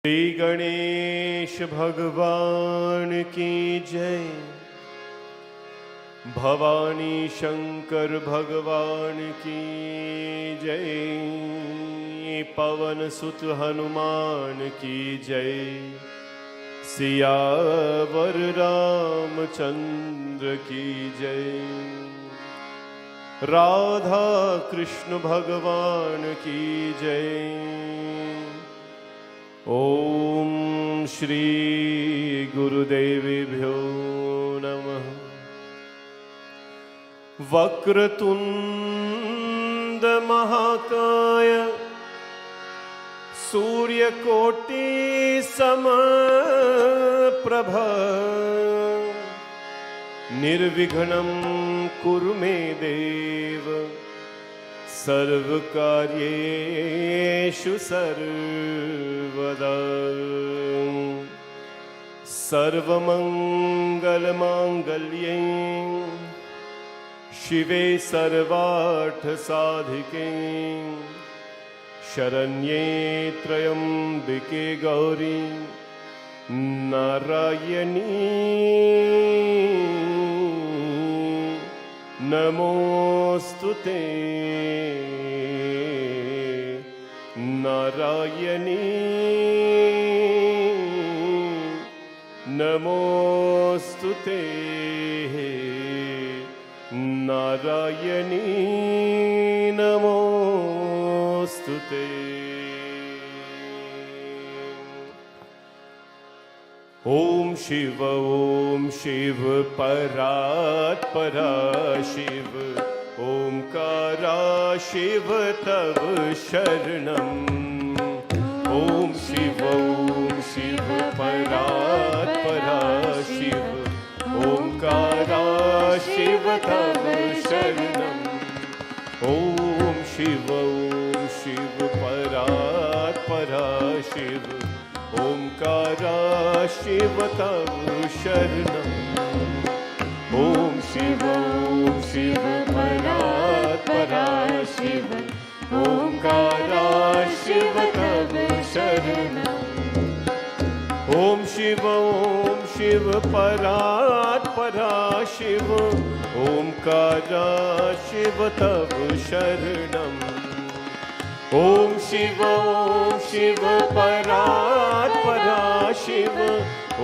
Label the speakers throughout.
Speaker 1: श्री गणेश भगवान की जय। भवानी शंकर भगवान की जय। पवन सुत हनुमान की जय। सियावर रामचंद्र की जय। राधा कृष्ण भगवान की जय। ओम श्री गुरुदेवेभ्यो नमः। वक्रतुंड महाकाय सूर्यकोटि समप्रभ निर्विघ्नं कुरु मे देव सर्वकार्येषु सर्वदा। सर्वमंगलमांगल्ये शिवे सर्वार्थसाधिके शरण्ये त्र्यंबके गौरी नारायणी नमोस्तुते। नारायणी नमोस्तुते। नारायणी नमोस्तुते। ओम शिव परात्परा शिव ओंकारा शिव तव शरणम्। ओम शिव परात्परा शिव ओंकारा शिव तव शरणम्। ओम शिव परात्परा शिव ओंकारा शिव तव शरणम्। ओम शिव परात्परा शिव ओंकारा शिव तव शरणम्। ओम शिव परात्परा शिव ओंकारा शिव तव शरणम्। ओम शिव परात्परा शिव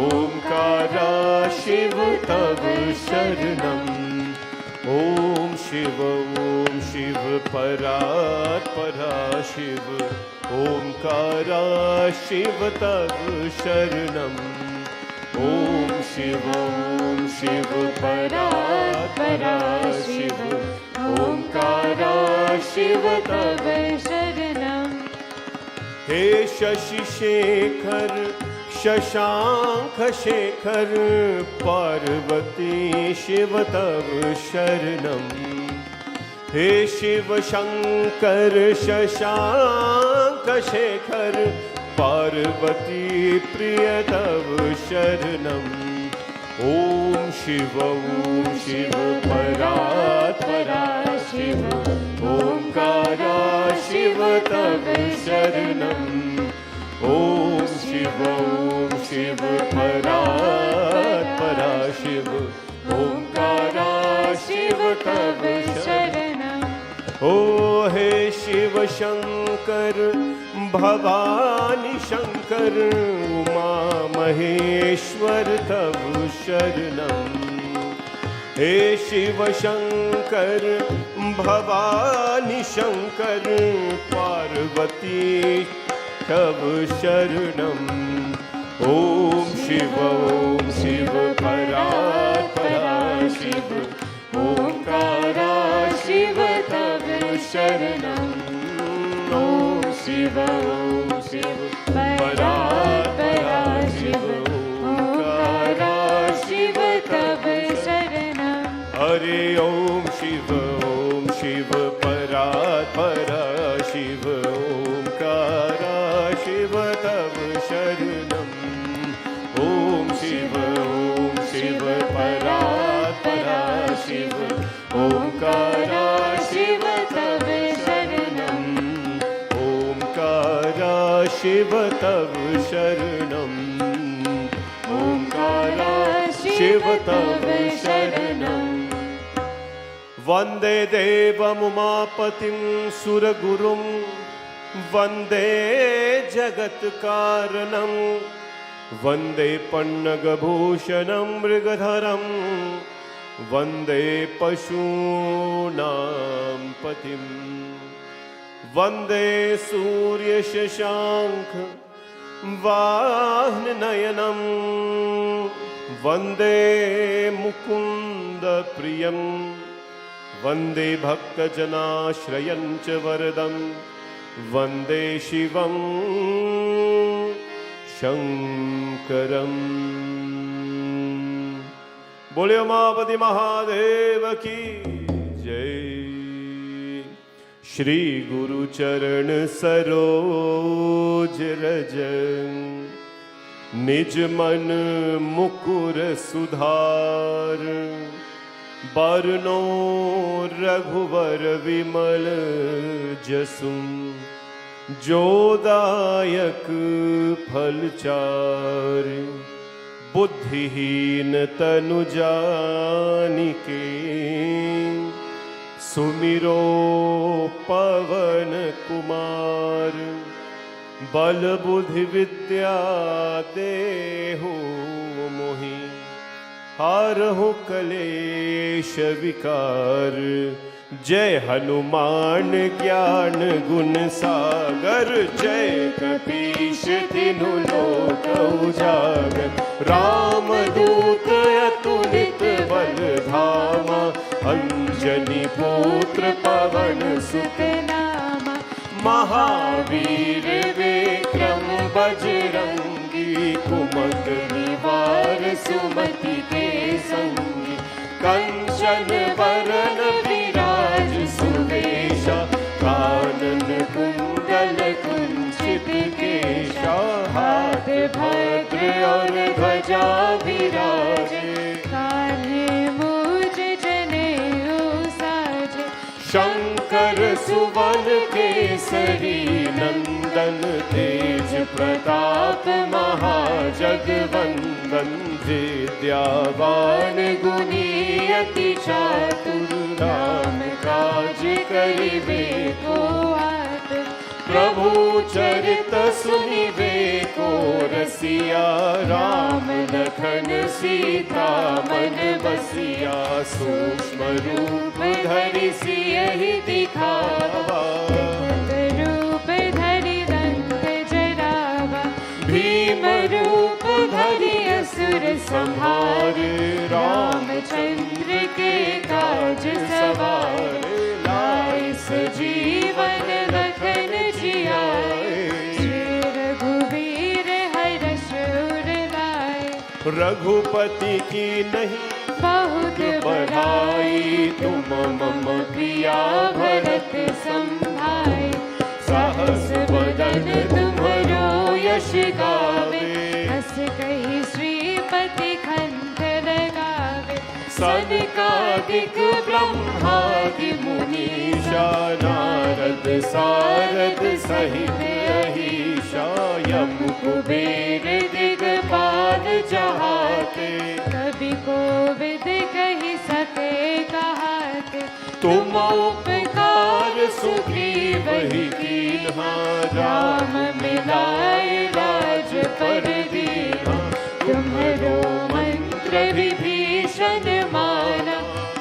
Speaker 1: ओंकारा शिव तव शरणम्। ओम शिव परात्परा शिव ओंकारा शिव तव शरणम्। ओम शिव परात्परा शिव ओंकारा शिव तव शरणम्। हे शशि शेखर शशांक शेखर पार्वती शिव तव शरणम्। हे शिव शंकर शशांक शेखर पार्वती प्रिय तव शरणम्। ओम शिव परात्परा शिव ओंकारा शिव तव शरणम्। ओम शिव परात्परा शिव ओंकारा शिव तव शरणम्। ओ हे शिव शंकर भवानी शंकर उमा महेश्वर तव शरणम्। हे शिव शंकर भवानी शंकर पार्वती तव शरणम्। ओम शिव परात्परा शिव ओंकारा शिव तव शरणम्। ओम शिव परात्परा शिव ओंकारा शिव तव शरणम्। हरे ओम शिव परात्परा शिव ओंकारा शिव तव शरणम्। ओम शिव परात्परा शिव ओंकारा शिव तव शरणम्। ओंकारा शिव तव शरणम् ओंकारा शिव तव शरणम् वन्दे देवमुमापतिं सुरगुरुं वन्दे जगत्कारणं वन्दे पन्नगभूषणं मृगधरं वन्दे पशूनां पतिं वन्दे सूर्यशशाङ्क वाहननयनं वन्दे मुकुन्दप्रियं वन्दे भक्तजनाश्रयं च वरदं वन्दे शिवं शङ्करम्। बोले उमापति महादेव की जय। श्री गुरु चरण सरोज रज निज मन मुकुर सुधार बरनो रघुवर विमल जसु जोदायक फलचार बुद्धिहीन तनु जानिके सुमिरो पवन कुमार बल बुद्धि विद्या देहु मोहि हारहु कलेश विकार जय हनुमान ज्ञान गुण सागर जय कपीश तिनु लोक उजागर रामदूत अतुलित बल धामा अंजनी पुत्र पवन सुत नामा महावीर विक्रम बजरंगी कुमत निवार सुमति के संगी कंचन वरन विराज सुवेशा कानन कुंडल कुंचित केशा हाथ भद्र और ध्वजा विराजे कान्हे मूज जनेऊ साजे शंकर सुवन केसरी नंदन तेज प्रताप महाजगवंदन विद्यावान गुणी अति चातुर राम काज करिबे को आतुर प्रभु चरित सुनिबे को रसिया राम लखन सीता मन बसिया सूक्ष्म रूप धरि सियहि दिखावा रूप धरि रंग जरावा भीम रूप धरि असुर संहार रामचंद्र के काज सवार लाए सजीवन लखन जियाए श्री रघुवीर हर्ष उर लाए रघुपति की नहीं बहुत बढ़ाई तुम मम प्रिया भरत संभाई सहस बदन तुम्हरो यश गावे हस कहि श्रीपति कंठ लगावे सनकादिक ब्रह्मादि मुनीषा नारद सारद सहित अहीशा यम कुबेर दिगपाल जहाते कवि कोविद कहि सके कहाते तुम उपकार सुग्रीव ही कीन्हा राम मिलाए राज पर दीन्हा तुम्हरो मंत्र विभीषण माना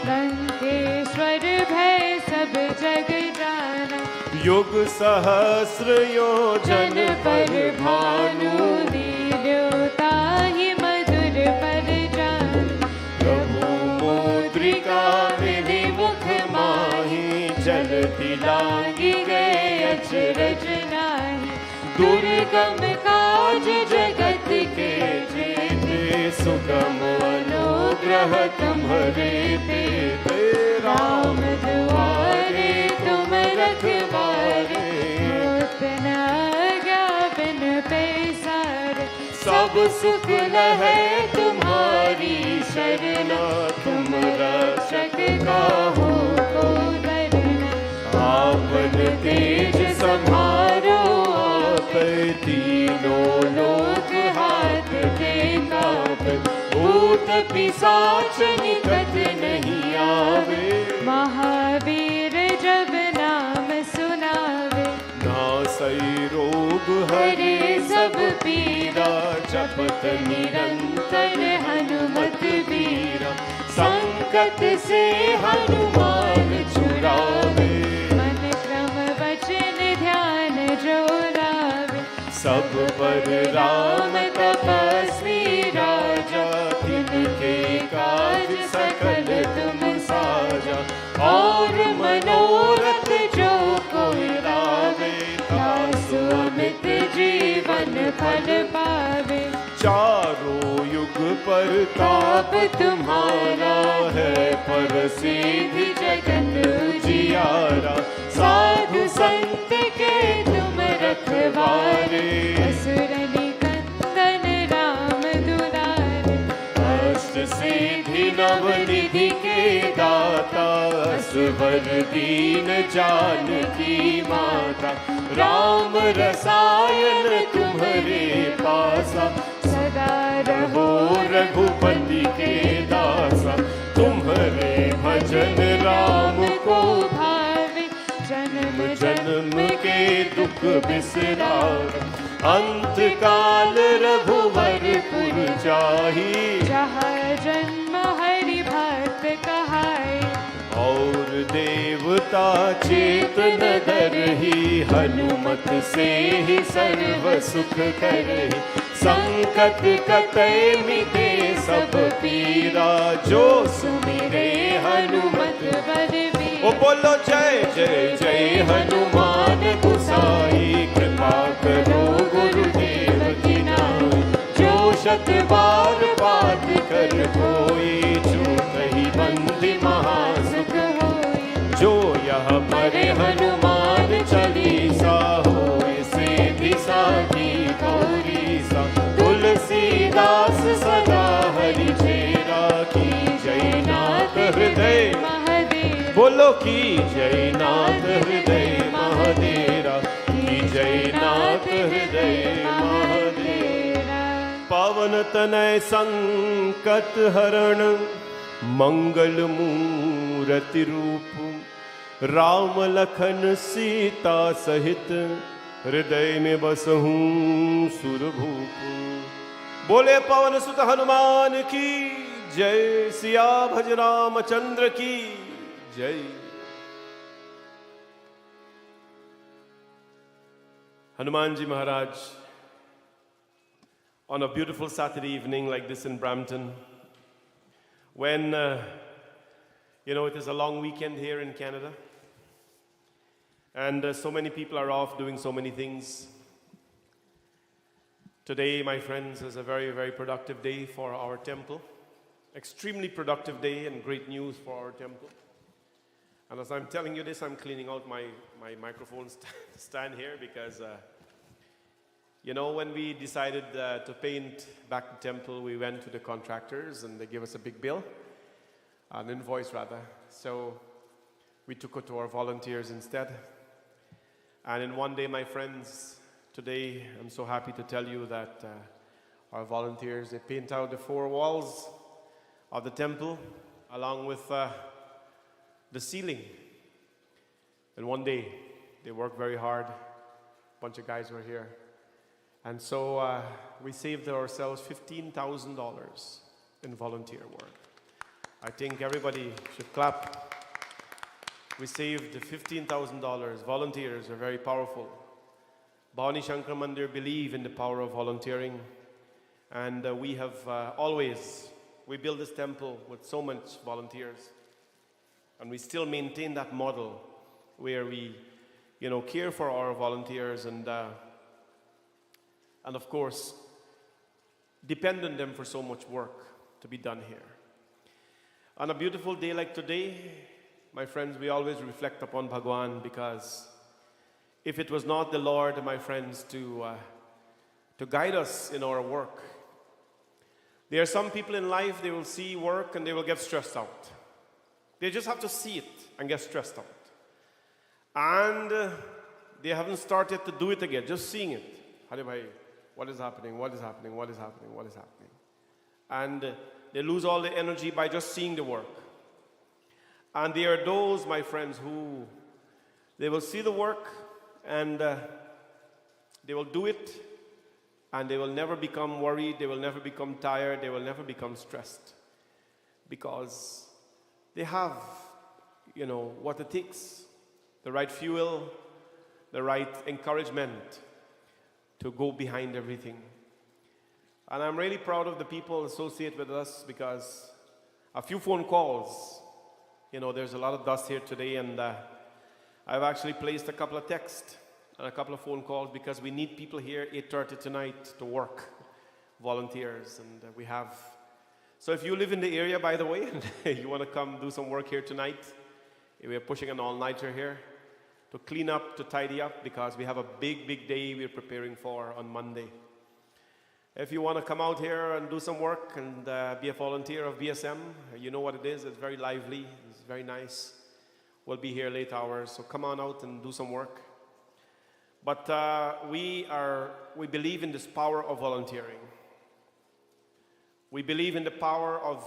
Speaker 1: लंकेश्वर भय सब जग जाना युग सहस्र योजन पर भानु लील्योताहि मधुर पर जान प्रभु मुद्रिका विधि मुख माहि जलधि लांघि गए अचरज नाहि दुर्गम काज जगत के जेते सुगम अनुग्रह तुम्हरे तेते राम दुआरे तुम रखवारे होत न आज्ञा बिन पैसार सब सुख लहै तुम्हारी शरणा तुम रक्षक काहू को डरना आपन तेज सम्हारो आपति पिशाच निकट नहीं आवे।
Speaker 2: महावीर जब नाम सुनावे,
Speaker 1: नासई रोग हरे सब पीरा, जपत निरंतर हनुमत बीरा। संकट से हनुमान छुड़ावे,
Speaker 2: मन क्रम वचन ध्यान जो लावे।
Speaker 1: सब पर राम तपस्वी राजा, तिनके काज सकल तुम साजा। और मनोरथ जो कोई लावे, तासु अमित जीवन फल पावे। चारों युग पर ताप तुम्हारा है, पर सिद्धि जगत उजियारा। साधु संत के तुम रखवारे,
Speaker 2: असुर निकंदन राम दुलारे।
Speaker 1: अष्ट सिद्धि नवनिधि के दाता, असवर दीन जानकी माता। राम रसायन तुम्हारे पासा,
Speaker 2: सदा
Speaker 1: रहो रघुपति के दासा। तुम्हारे भजन राम को
Speaker 2: भावे, जन्म
Speaker 1: जन्म के दुख बिसरार। अंत काल रघुवर पुर जाही,
Speaker 2: जहाँ जन्म हरि भक्त कहाई।
Speaker 1: और देवता चेतन धरहि, हनुमत से ही सर्व सुख करहि। संकट कटै मिटे सब पीरा, जो सुमिरे हनुमत
Speaker 2: बलबीरा।
Speaker 1: ओ बोलो जय जय जय हनुमान गोसाई। कृपा करो गुरुदेव की नाई, जो शत बार पाठ कर कोई। छूटहि बंदी महासुख होई, जो यह पढ़े हनुमान चालीसा। होय सिद्धि साखी गौरीसा, तुलसीदास सदा हरि चेरा। की जय नाथ हृदय
Speaker 2: महादेव,
Speaker 1: बोलो की जय नाथ हृदय महादेरा। की जय नाथ हृदय महादेरा। पावन तनय संकट हरण, मंगल मूरति रूप। राम लखन सीता सहित, हृदय में बसहूँ सुरभूप। बोले पवन सुत हनुमान की जय, सिया भज रामचंद्र की जय। Hanuman ji Maharaj, on a beautiful Saturday evening like this in Brampton, when it is a long weekend here in Canada, and so many people are off doing so many things. Today, my friends, is a very, very productive day for our temple. Extremely productive day and great news for our temple. And as I'm telling you this, I'm cleaning out my microphone stand here because, when we decided to paint back the temple, we went to the contractors and they gave us a big bill, an invoice rather. So we took it to our volunteers instead. And in one day, my friends, today I'm so happy to tell you that our volunteers, they paint out the 4 walls of the temple along with the ceiling. And one day, they worked very hard. A bunch of guys were here. And so we saved ourselves $15,000 in volunteer work. I think everybody should clap. We saved $15,000. Volunteers are very powerful. Bhavani Shankar Mandir believe in the power of volunteering. And we have we built this temple with so much volunteers. And we still maintain that model where we, care for our volunteers and of course, depend on them for so much work to be done here. On a beautiful day like today, my friends, we always reflect upon Bhagwan, because if it was not the Lord, my friends, to guide us in our work, there are some people in life, they will see work and they will get stressed out. They just have to see it and get stressed out. And they haven't started to do it again, just seeing it. Hari bhai, what is happening? What is happening? What is happening? What is happening? And they lose all the energy by just seeing the work. And there are those, my friends, who they will see the work and they will do it, and they will never become worried, they will never become tired, they will never become stressed, because they have, what it takes, the right fuel, the right encouragement to go behind everything. And I'm really proud of the people associated with us, because a few phone calls, there's a lot of dust here today, and I've actually placed a couple of texts and a couple of phone calls, because we need people here 8:30 tonight to work, volunteers, and we have. So if you live in the area, by the way, and you want to come do some work here tonight, we're pushing an all-nighter here to clean up, to tidy up, because we have a big, big day we're preparing for on Monday. If you want to come out here and do some work and be a volunteer of BSM, you know what it is. It's very lively. It's very nice. We'll be here late hours, so come on out and do some work. But we believe in this power of volunteering. We believe in the power of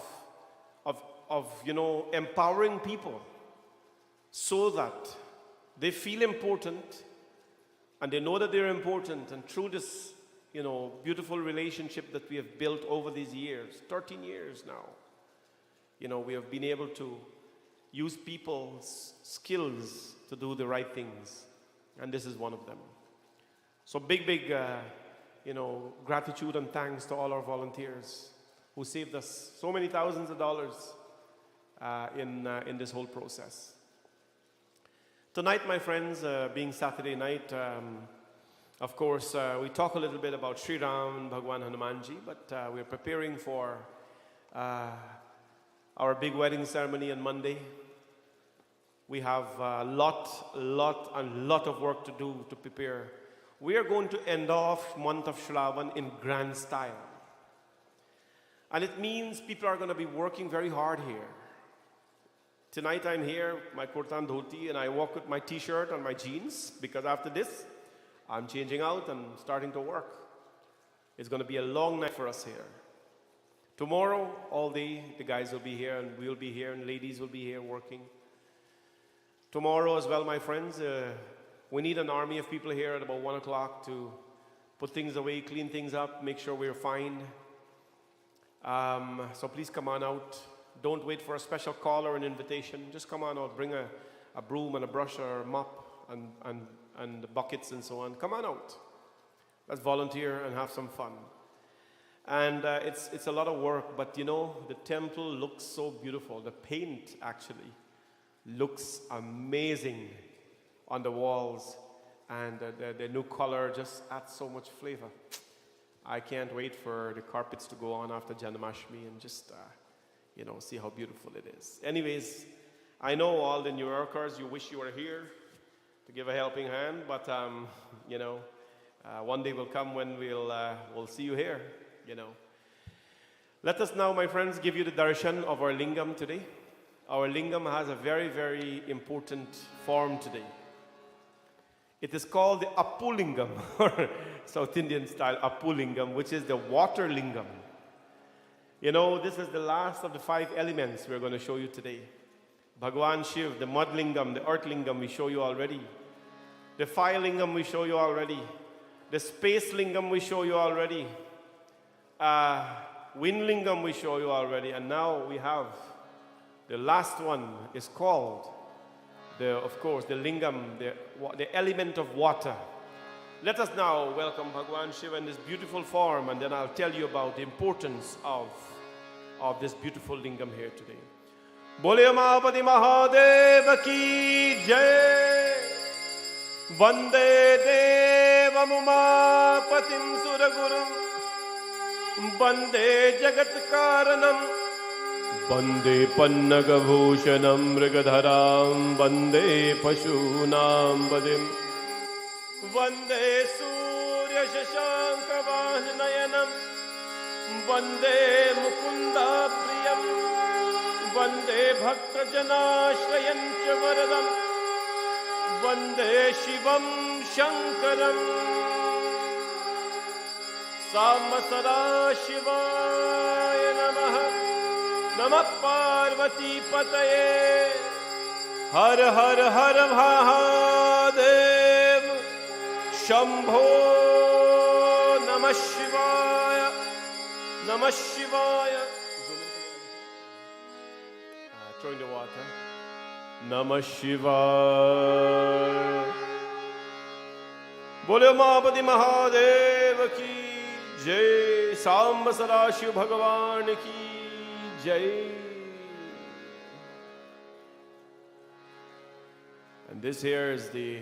Speaker 1: empowering people so that they feel important and they know that they're important. And through this, beautiful relationship that we have built over these years, 13 years now, we have been able to use people's skills to do the right things. And this is one of them. So big, gratitude and thanks to all our volunteers who saved us so many thousands of dollars in this whole process. Tonight, my friends, being Saturday night, of course, we talk a little bit about Shraavan, Bhagwan Hanumanji, but we're preparing for our big wedding ceremony on Monday. We have a lot of work to do to prepare. We are going to end off month of Shraavan in grand style. And it means people are going to be working very hard here. Tonight I'm here, my kurta and dhoti, and I walk with my t-shirt and my jeans, because after this, I'm changing out and starting to work. It's going to be a long night for us here. Tomorrow, all day, the guys will be here, and we'll be here, and ladies will be here working. Tomorrow as well, my friends, we need an army of people here at about 1 o'clock to put things away, clean things up, make sure we're fine. So please come on out. Don't wait for a special call or an invitation. Just come on out. Bring a broom and a brush or a mop and buckets and so on. Come on out. Let's volunteer and have some fun. And it's a lot of work, but the temple looks so beautiful. The paint actually looks amazing on the walls, and the new color just adds so much flavor. I can't wait for the carpets to go on after Janmashtami and just see how beautiful it is. Anyways, I know all the New Yorkers, you wish you were here to give a helping hand, but one day will come when we'll see you here. Let us now, my friends, give you the darshan of our lingam today. Our lingam has a very, very important form today. It is called the Appulingam, or South Indian style Appulingam, which is the water lingam. This is the last of the 5 elements we're going to show you today. Bhagwan Shiv, the mud lingam, the earth lingam, we show you already. The fire lingam, we show you already. The space lingam, we show you already. Wind lingam, we show you already. And now we have the last one, is called the lingam, the element of water. Let us now welcome Bhagwan Shiva in this beautiful form, and then I'll tell you about the importance of this beautiful lingam here today. Bole Mahapati Mahadeva ki jai. Vande Devam Umapatim Suragurum. Vande Jagat Karanam. Vande Pannagabhushanam Mrigadharam. Vande Pashunam Vadim. Vande Surya Shashanka Vahnayanam. Vande Mukunda Priyam. Vande Bhakta Janashrayancha Varadam. Vande Shivam Shankaram. Samasada Shivaya Namaha. नमः पार्वती पतये हर हर हर महादेव शंभो नमः शिवाय नमः शिवाय throwing the water नमः शिवाय बोले उमापति महादेव की जय सांब सदाशिव भगवान की जय. And this here is the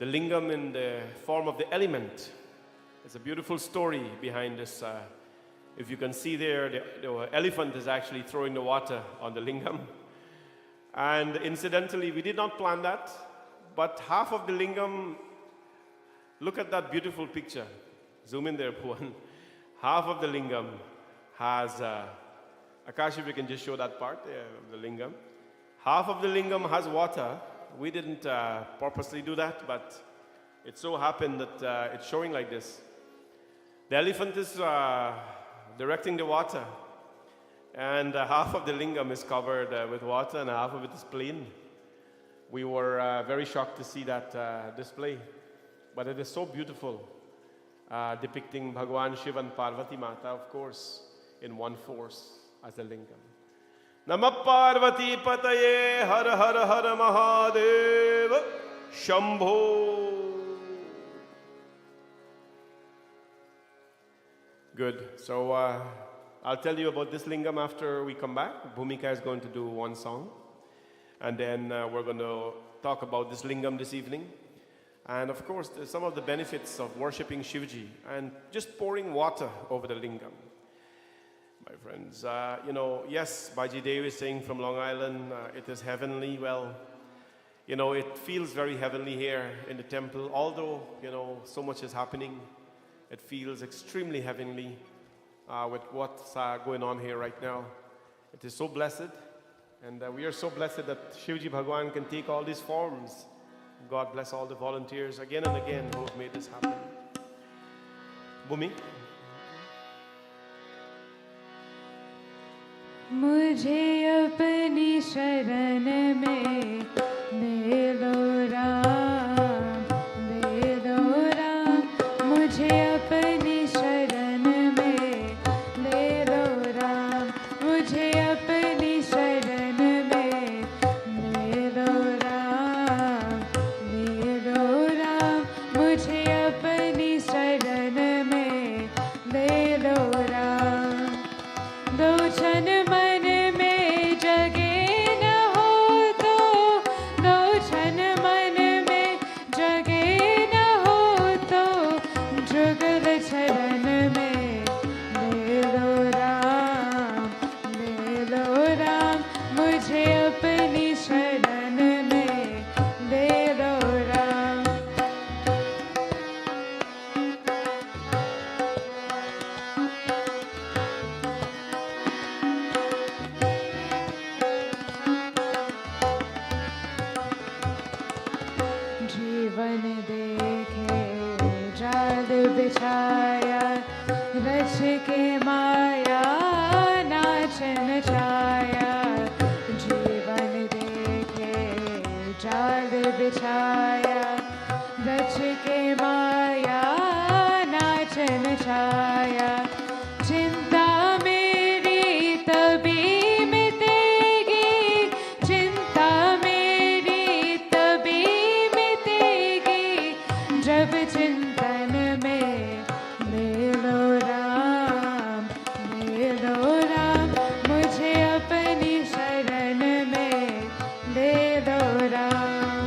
Speaker 1: lingam in the form of the element. It's a beautiful story behind this. If you can see there, the elephant is actually throwing the water on the lingam. And incidentally, we did not plan that, but half of the lingam, look at that beautiful picture. Zoom in there, Bhuvan. Half of the lingam has, Akash, if you can just show that part of the lingam. Half of the lingam has water. We didn't purposely do that, but it so happened that it's showing like this. The elephant is directing the water, and half of the lingam is covered with water and half of it is plain. We were very shocked to see that display, but it is so beautiful, depicting Bhagwan Shiva and Parvati Mata, of course, in one force as the lingam. Namah Parvati Pataye Har Har Har Mahadev Shambho. Good. So I'll tell you about this lingam after we come back. Bhumika is going to do one song. And then we're going to talk about this lingam this evening. And of course, some of the benefits of worshipping Shivji and just pouring water over the lingam. My friends, yes, Baji Dev is saying from Long Island, it is heavenly. Well, it feels very heavenly here in the temple. Although, so much is happening, it feels extremely heavenly with what's going on here right now. It is so blessed. And we are so blessed that Shivji Bhagwan can take all these forms. God bless all the volunteers again and again who have made this happen. Bhumi?
Speaker 2: मुझे अपनी शरण में ले लो राम, ले लो राम. मुझे अपनी शरण में ले लो राम. मुझे अपनी शरण में ले लो राम, ले लो राम. मुझे अपनी शरण में ले लो राम. दो क्षण मन में जगे न हो तो, दो क्षण मन में जगे न हो तो, जुगल शरण में ले लो राम, ले लो राम. मुझे अपनी शरण में ले लो राम. जीवन देखे जाल बिछाया, रच के माया नाच नचाया. जीवन देखे जाल बिछाया, रच के माया नाच नचाया. चिंता मेरी तभी मिटेगी, चिंता मेरी तभी मिटेगी, जब चिंतन में ले लो राम, ले लो राम. मुझे अपनी शरण में ले लो राम.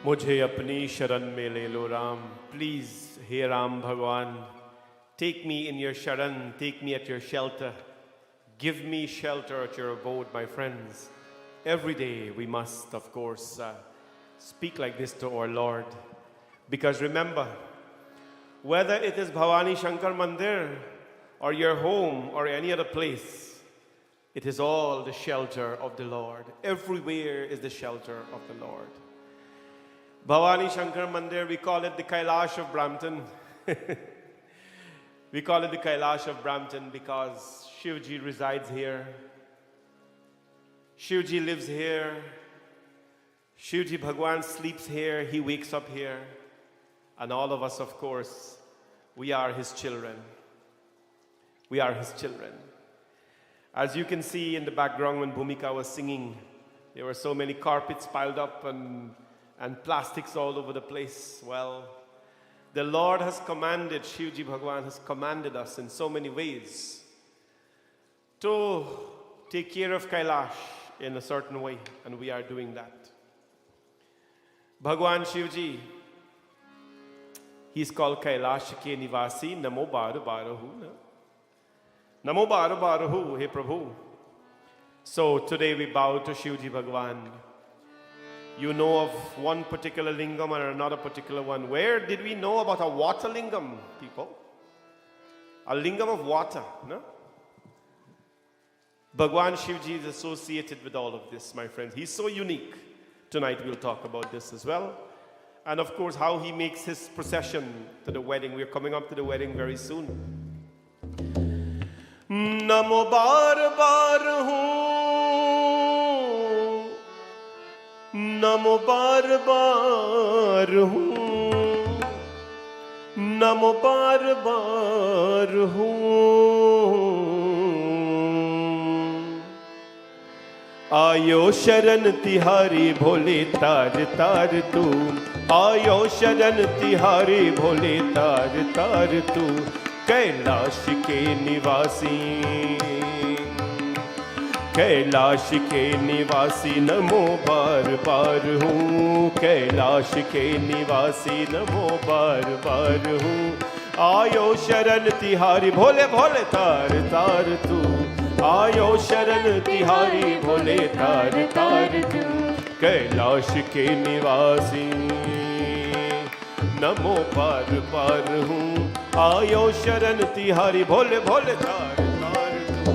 Speaker 1: मुझे अपनी शरण में ले लो राम. Please, हे राम भगवान, take me in your sharan, take me at your shelter. Give me shelter at your abode, my friends. Every day we must, of course, speak like this to our Lord. Because remember, whether it is Bhavani Shankar Mandir or your home or any other place, it is all the shelter of the Lord. Everywhere is the shelter of the Lord. Bhavani Shankar Mandir, we call it the Kailash of Brampton. We call it the Kailash of Brampton because Shivji resides here. Shivji lives here. Shivji Bhagwan sleeps here. He wakes up here. And all of us, of course, we are his children. We are his children. As you can see in the background when Bhumika was singing, there were so many carpets piled up and plastics all over the place. Well, the Lord has commanded, Shivji Bhagwan has commanded us in so many ways to take care of Kailash in a certain way, and we are doing that. Bhagwan Shivji, he's called Kailash ke Nivasi, Namo Baru Baruhu. Namo Baru Baruhu, Hey Prabhu. So today we bow to Shivji Bhagwan. You know of one particular lingam or another particular one. Where did we know about a water lingam, people? A lingam of water, no? Bhagwan Shivji is associated with all of this, my friends. He's so unique. Tonight we'll talk about this as well. And of course, how he makes his procession to the wedding. We're coming up to the wedding very soon. Namo bar bar hu, Namo bar bar hu, Namo bar bar hu. आयो शरण तिहारी भोले तार तार तू, आयो शरण तिहारी भोले तार तार तू, कैलाश के निवासी, कैलाश के निवासी नमो बार बार हूँ, कैलाश के निवासी नमो बार बार हूँ, आयो शरण तिहारी भोले भोले तार तार तू, आयो शरण तिहारी भोले तार तार तू, कैलाश के निवासी नमो बार बार हूँ, आयो शरण तिहारी भोले भोले तार तार तू,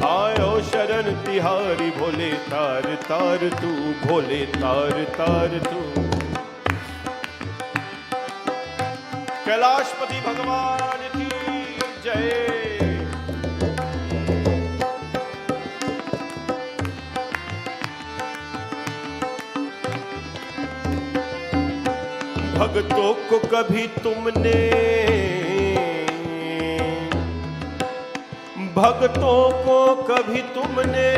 Speaker 1: आयो शरण तिहारी भोले तार तार तू, भोले तार तार तू। कैलाशपति भगवान की जय। भक्तों को कभी तुमने, भक्तों को कभी तुमने,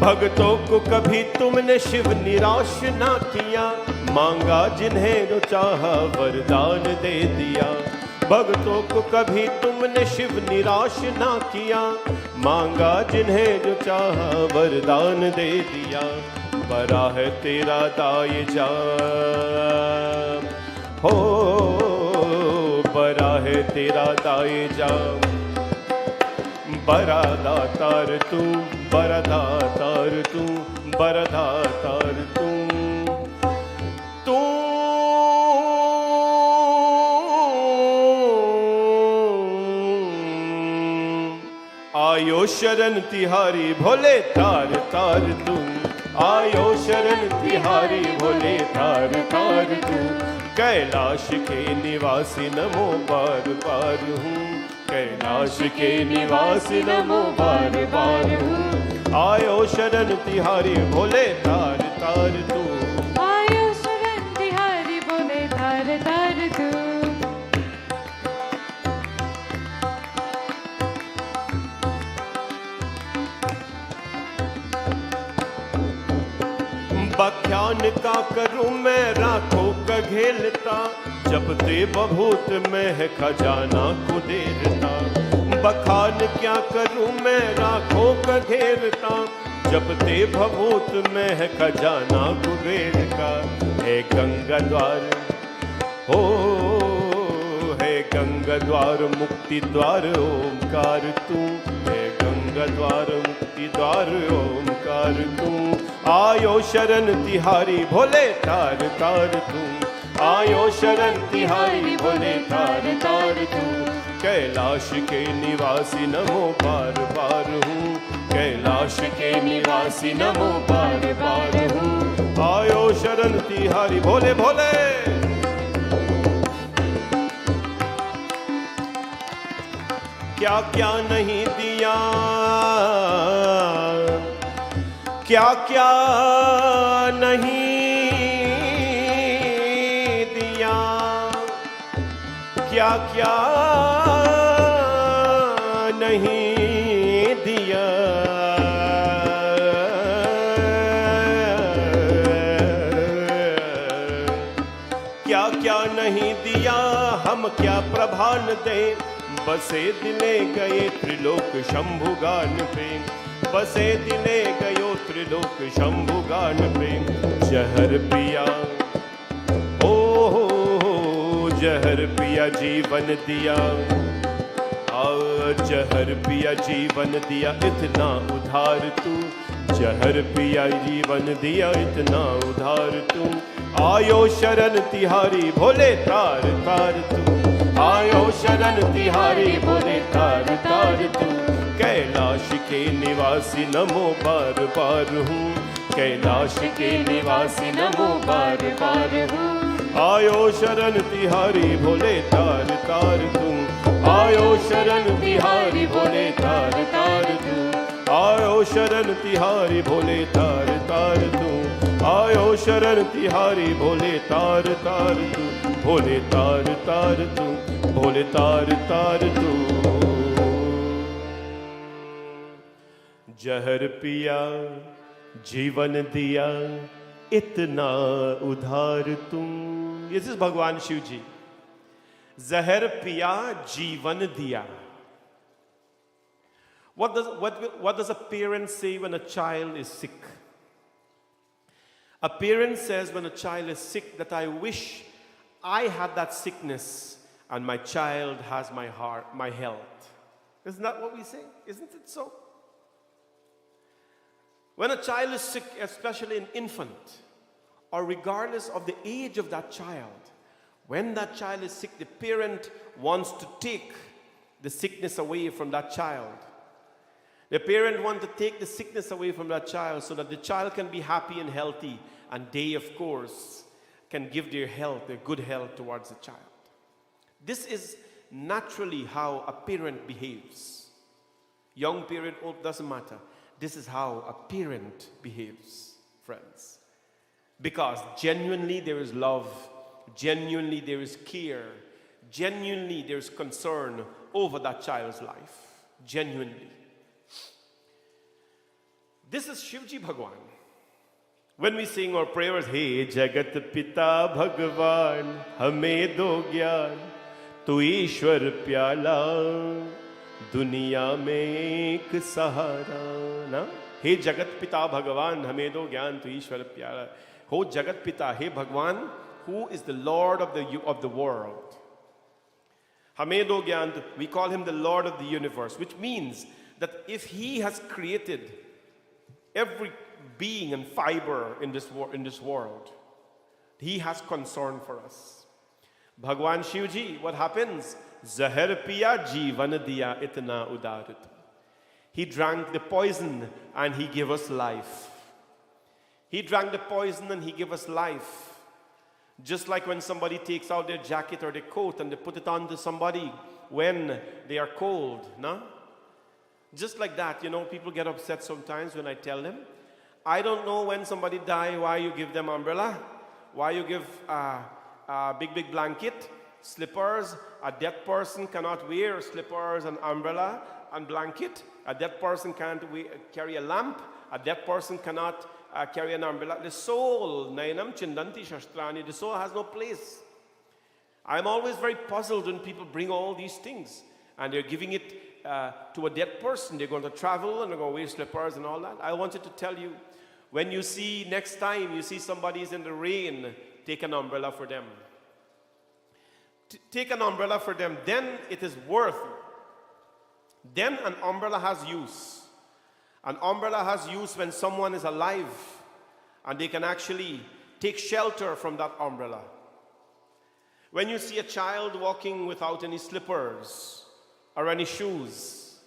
Speaker 1: भक्तों को कभी तुमने शिव निराश ना किया, मांगा जिन्हें जो चाहा वरदान दे दिया। भक्तों को कभी तुमने शिव निराश ना किया, मांगा जिन्हें जो चाहा वरदान दे दिया। बड़ा है तेरा दाए जाम, हो बड़ा है तेरा दाए जाम, बड़ा दातार तू, बड़ा दातार तू, बड़ा दातार तू, तू आयो शरण तिहारी भोले तार तार तू, आयो शरण तिहारी भोले तार तार तू, कैलाश के निवासी नमो बार बार हूँ, कैलाश के निवासी नमो बार बार हूँ, आयो शरण तिहारी भोले तार तार तू,
Speaker 2: आयो शरण तिहारी भोले तार तार तू।
Speaker 1: बख्यान का करूं मैं राखों का घेलता, जब ते बभूत में है खजाना को देरता। बखान क्या करूं मैं राखों का घेरता, जपते भभूत में है खजाना कुबेर का। है गंगा द्वार हो, है गंगा द्वार मुक्ति द्वार ओमकार तू। है गंगा द्वार मुक्ति द्वार ओमकार तू। आयो शरण तिहारी भोले तार तार तू। आयो शरण तिहारी भोले तार तार तू। कैलाश के निवासी नमो बार बार हूँ। कैलाश के निवासी नमो बार बार हूँ। आयो शरण तिहारी भोले भोले। क्या क्या नहीं दिया, क्या क्या नहीं दिया, क्या क्या नहीं दिया। क्या क्या नहीं दिया, हम क्या प्रभान दें। बसे दिले गए त्रिलोक शंभुगान पे। बसे दिले गयो त्रिलोक शंभुगान पे। जहर पिया ओ जहर पिया जीवन दिया। जहर पिया जीवन दिया इतना उधार तू। जहर पिया जीवन दिया इतना उधार तू। आयो शरण तिहारी भोले तार तार तू। आयो शरण तिहारी भोले तार तार तू। कैलाश के निवासी नमो बार बार हूँ। कैलाश के निवासी नमो बार बार हूँ। आयो शरण तिहारी भोले तार तार तू। आयो शरण तिहारी भोले तार तार तू। आयो शरण तिहारी भोले तार तार तू। आयो शरण तिहारी भोले तार तार तू। भोले तार तार तू। भोले तार तार तू। जहर पिया जीवन दिया इतना उधार तुम। This is भगवान शिव जी। जहर पिया जीवन दिया। What does a parent say when a child is sick? A parent says when a child is sick that I wish I had that sickness and my child has my health. Isn't that what we say? Isn't it so? When a child is sick, especially an infant, or regardless of the age of that child, when that child is sick, the parent wants to take the sickness away from that child. The parent wants to take the sickness away from that child so that the child can be happy and healthy, and they, of course, can give their health, their good health towards the child. This is naturally how a parent behaves. Young parent, old, doesn't matter. This is how a parent behaves, friends. Because genuinely there is love, genuinely there is care, genuinely there is concern over that child's life. Genuinely. This is Shivji Bhagwan. When we sing our prayers, Hey Jagat Pita Bhagwan, Hame Do Gyan, Tu Ishwar Pyala, Duniya Mein Ek Sahara. Na? Hey Jagat Pita Bhagwan, Hame Do Gyan, Tu Ishwar Pyala. Ho Jagat Pita, Hey Bhagwan, who is the Lord of the world. Hame Do Gyan, we call him the Lord of the universe, which means that if he has created every being and fiber in this world, he has concern for us. Bhagwan Shivji, what happens? Zahar piya jeevan diya itna udarit. He drank the poison and he gave us life. He drank the poison and he gave us life. Just like when somebody takes out their jacket or their coat and they put it on to somebody when they are cold, no? Just like that, people get upset sometimes when I tell them, I don't know when somebody die, why you give them umbrella, why you give a big blanket, slippers. A dead person cannot wear slippers and umbrella and blanket. A dead person can't carry a lamp. A dead person cannot carry an umbrella. The soul, nainam chindanti shastrani, the soul has no place. I'm always very puzzled when people bring all these things and they're giving it to a dead person. They're going to travel and they're going to wear slippers and all that. I wanted to tell you, when you see, next time you see somebody's in the rain, take an umbrella for them. Take an umbrella for them. Then it is worth. Then an umbrella has use. An umbrella has use when someone is alive and they can actually take shelter from that umbrella. When you see a child walking without any slippers or any shoes,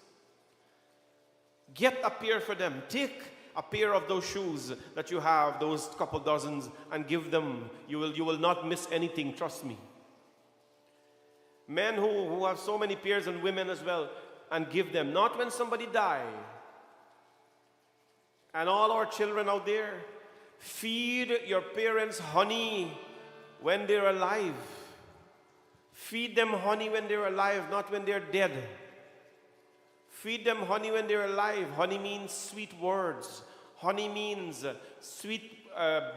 Speaker 1: get a pair for them. Take a pair of those shoes that you have, those couple dozens, and give them. You will not miss anything, trust me. Men who have so many pairs, and women as well, and give them. Not when somebody dies. And all our children out there, feed your parents honey when they're alive. Feed them honey when they're alive, not when they're dead. Feed them honey when they're alive. Honey means sweet words. Honey means sweet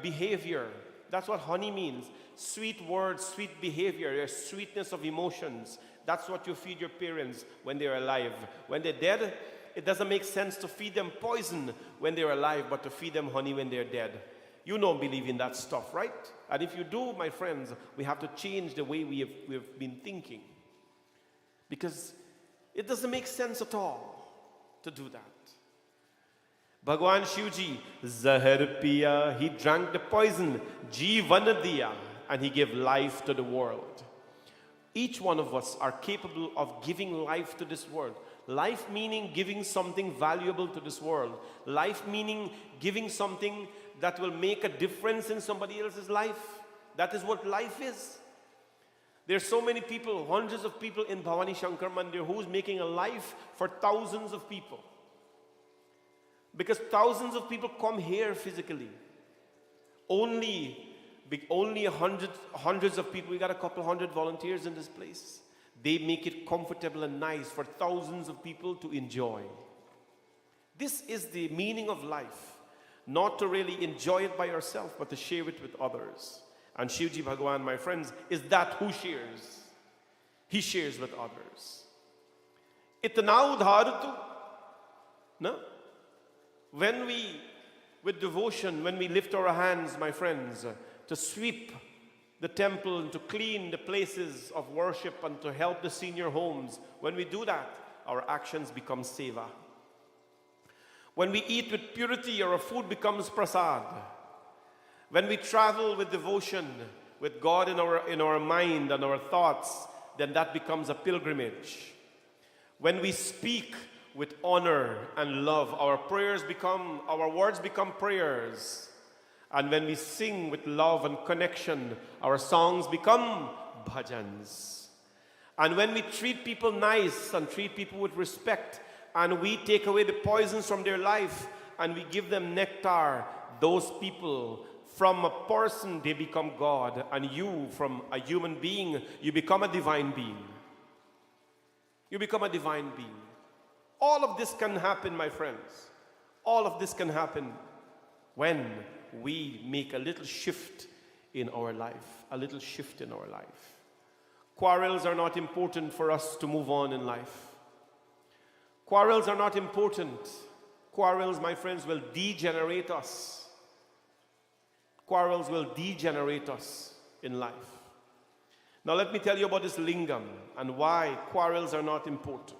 Speaker 1: behavior. That's what honey means. Sweet words, sweet behavior, their sweetness of emotions. That's what you feed your parents when they're alive. When they're dead, it doesn't make sense to feed them poison when they're alive, but to feed them honey when they're dead. You don't believe in that stuff, right? And if you do, my friends, we have to change the way we've been thinking. Because it doesn't make sense at all to do that. Bhagwan Shivji, Zahar Piya, he drank the poison, Jeevan Diya, and he gave life to the world. Each one of us are capable of giving life to this world. Life meaning giving something valuable to this world. Life meaning giving something that will make a difference in somebody else's life. That is what life is. There's so many people, hundreds of people in Bhavani Shankar Mandir who's making a life for thousands of people. Because thousands of people come here physically. Only hundreds of people, we got a couple hundred volunteers in this place. They make it comfortable and nice for thousands of people to enjoy. This is the meaning of life. Not to really enjoy it by yourself, but to share it with others. And Shivji Bhagwan, my friends, is that who shares. He shares with others. Itna udharatu. No? When we, with devotion, when we lift our hands, my friends, to sweep the temple and to clean the places of worship and to help the senior homes, when we do that, our actions become seva. When we eat with purity, our food becomes prasad. When we travel with devotion, with God in our mind and our thoughts, then that becomes a pilgrimage. When we speak with honor and love, our words become prayers. And when we sing with love and connection, our songs become bhajans. And when we treat people nice and treat people with respect, and we take away the poisons from their life, and we give them nectar, those people, from a person, they become God. And you, from a human being, you become a divine being. You become a divine being. All of this can happen, my friends. All of this can happen when we make a little shift in our life. A little shift in our life. Quarrels are not important for us to move on in life. Quarrels are not important. Quarrels, my friends, will degenerate us. Quarrels will degenerate us in life. Now let me tell you about this lingam and why quarrels are not important.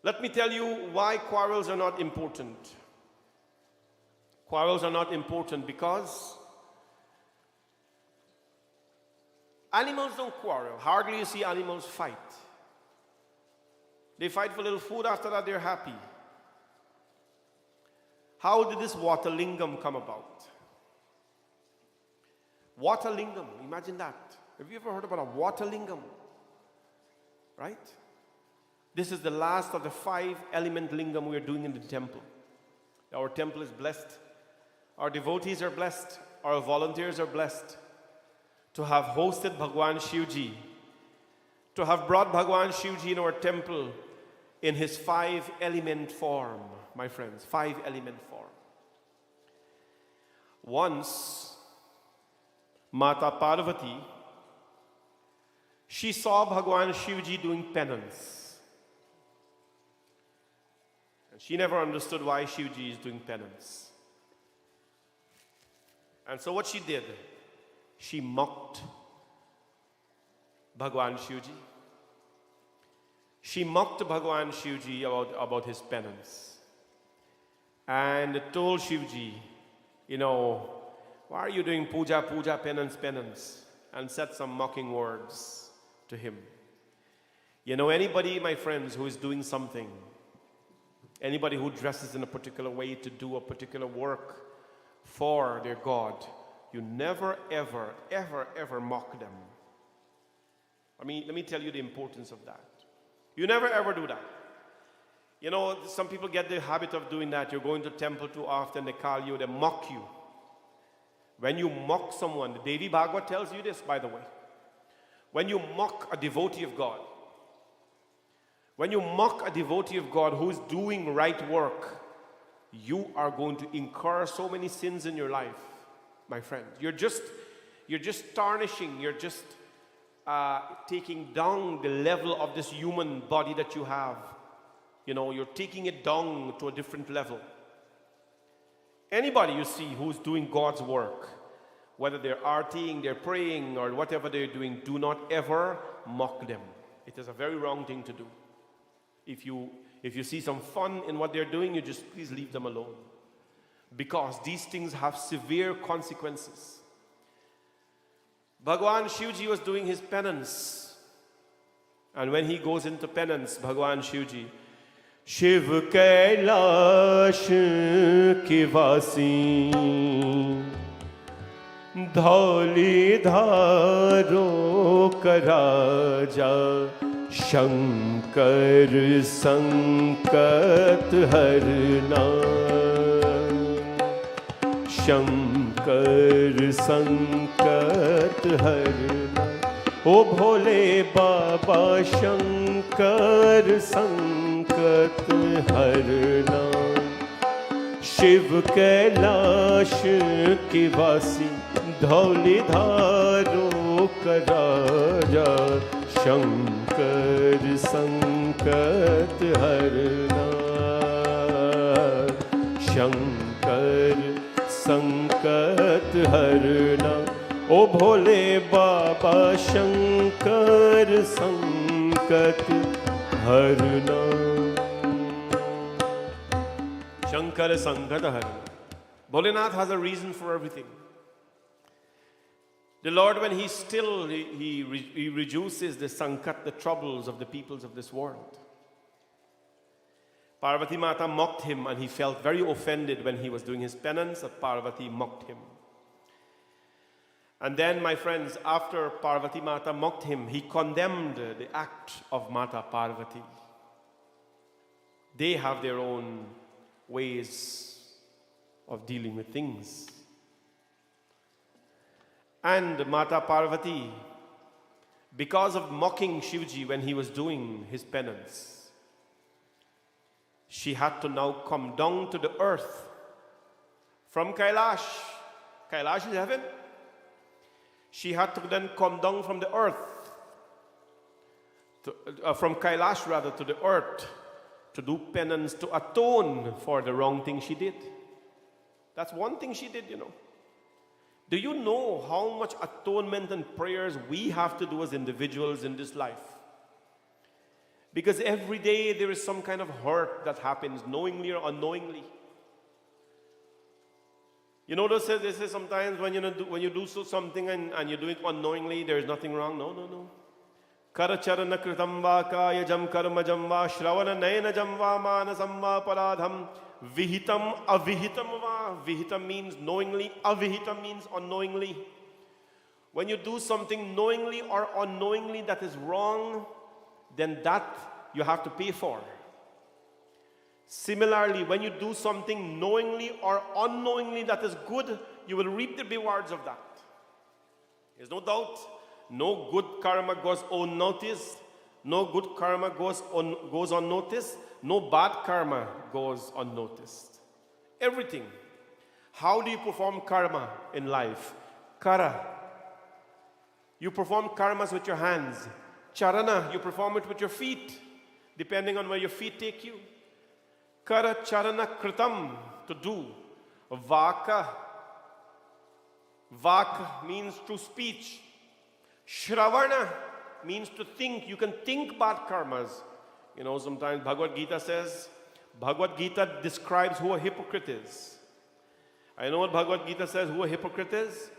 Speaker 1: Let me tell you why quarrels are not important. Quarrels are not important because animals don't quarrel. Hardly you see animals fight. They fight for a little food, after that they're happy. How did this water lingam come about? Water lingam, imagine that. Have you ever heard about a water lingam? Right? This is the last of the 5 element lingam we are doing in the temple. Our temple is blessed. Our devotees are blessed. Our volunteers are blessed to have hosted Bhagwan Shivji, to have brought Bhagwan Shivji in our temple in his 5 element form, my friends, 5 element form. Once, Mata Parvati, she saw Bhagwan Shivji doing penance. She never understood why Shivji is doing penance. And so what she did, she mocked Bhagwan Shivji. She mocked Bhagwan Shivji about his penance. And told Shivji, why are you doing puja, penance? And said some mocking words to him. Anybody, my friends, who is doing something, anybody who dresses in a particular way to do a particular work for their God, you never, ever, ever, ever mock them. Let me tell you the importance of that. You never, ever do that. Some people get the habit of doing that. You're going to temple too often, they call you, they mock you. When you mock someone, the Devi Bhagavad tells you this, by the way. When you mock a devotee of God, when you mock a devotee of God who is doing right work, you are going to incur so many sins in your life, my friend. You're just tarnishing, you're just taking down the level of this human body that you have. You're taking it down to a different level. Anybody you see who's doing God's work, whether they're artying, they're praying, or whatever they're doing, do not ever mock them. It is a very wrong thing to do. If you see some fun in what they're doing, you just please leave them alone. Because these things have severe consequences. Bhagwan Shivji was doing his penance. And when he goes into penance, Bhagwan Shivji, Shiv Kailash ki vasi Dhauli dharo karaja Shankar sankat harna Shankar sankat harna O Bhole Baba Shankar sankat harna Shiv Kailash ki vasi Dhauli dharo karaja Shankar sankat harna Shankar sankat harna O Bhole Baba Shankar sankat harna Shankar sankat harna. Bholenath has a reason for everything. The Lord, when He's still, he reduces the sankat, the troubles of the peoples of this world. Parvati Mata mocked him, and he felt very offended when he was doing his penance that Parvati mocked him. And then, my friends, after Parvati Mata mocked him, he condemned the act of Mata Parvati. They have their own ways of dealing with things. And Mata Parvati, because of mocking Shivji when he was doing his penance, she had to now come down to the earth from Kailash. Kailash is heaven. She had to then come down from the earth, from Kailash rather, to the earth, to do penance, to atone for the wrong thing she did. That's one thing she did, Do you know how much atonement and prayers we have to do as individuals in this life? Because every day there is some kind of hurt that happens, knowingly or unknowingly. They say sometimes when you do something and you do it unknowingly, there is nothing wrong. No. Karacharana kritamba kayajam karmajam va Shraavan nayanajam va manasam va paradham vihitam avihitam va. Vihitam means knowingly, avihitam means unknowingly. When you do something knowingly or unknowingly that is wrong, then that you have to pay for. Similarly, when you do something knowingly or unknowingly that is good, you will reap the rewards of that. There's no doubt. No good karma goes unnoticed. No good karma goes unnoticed. No bad karma goes unnoticed. Everything. How do you perform karma in life? Kara. You perform karmas with your hands. Charana, you perform it with your feet, depending on where your feet take you. Kara charana kritam, to do. Vaka, vak means to speech. Shravana means to think. You can think about karmas. You know, sometimes Bhagavad Gita says, Bhagavad Gita describes who a hypocrite is. I know what Bhagavad Gita says, who a hypocrite is.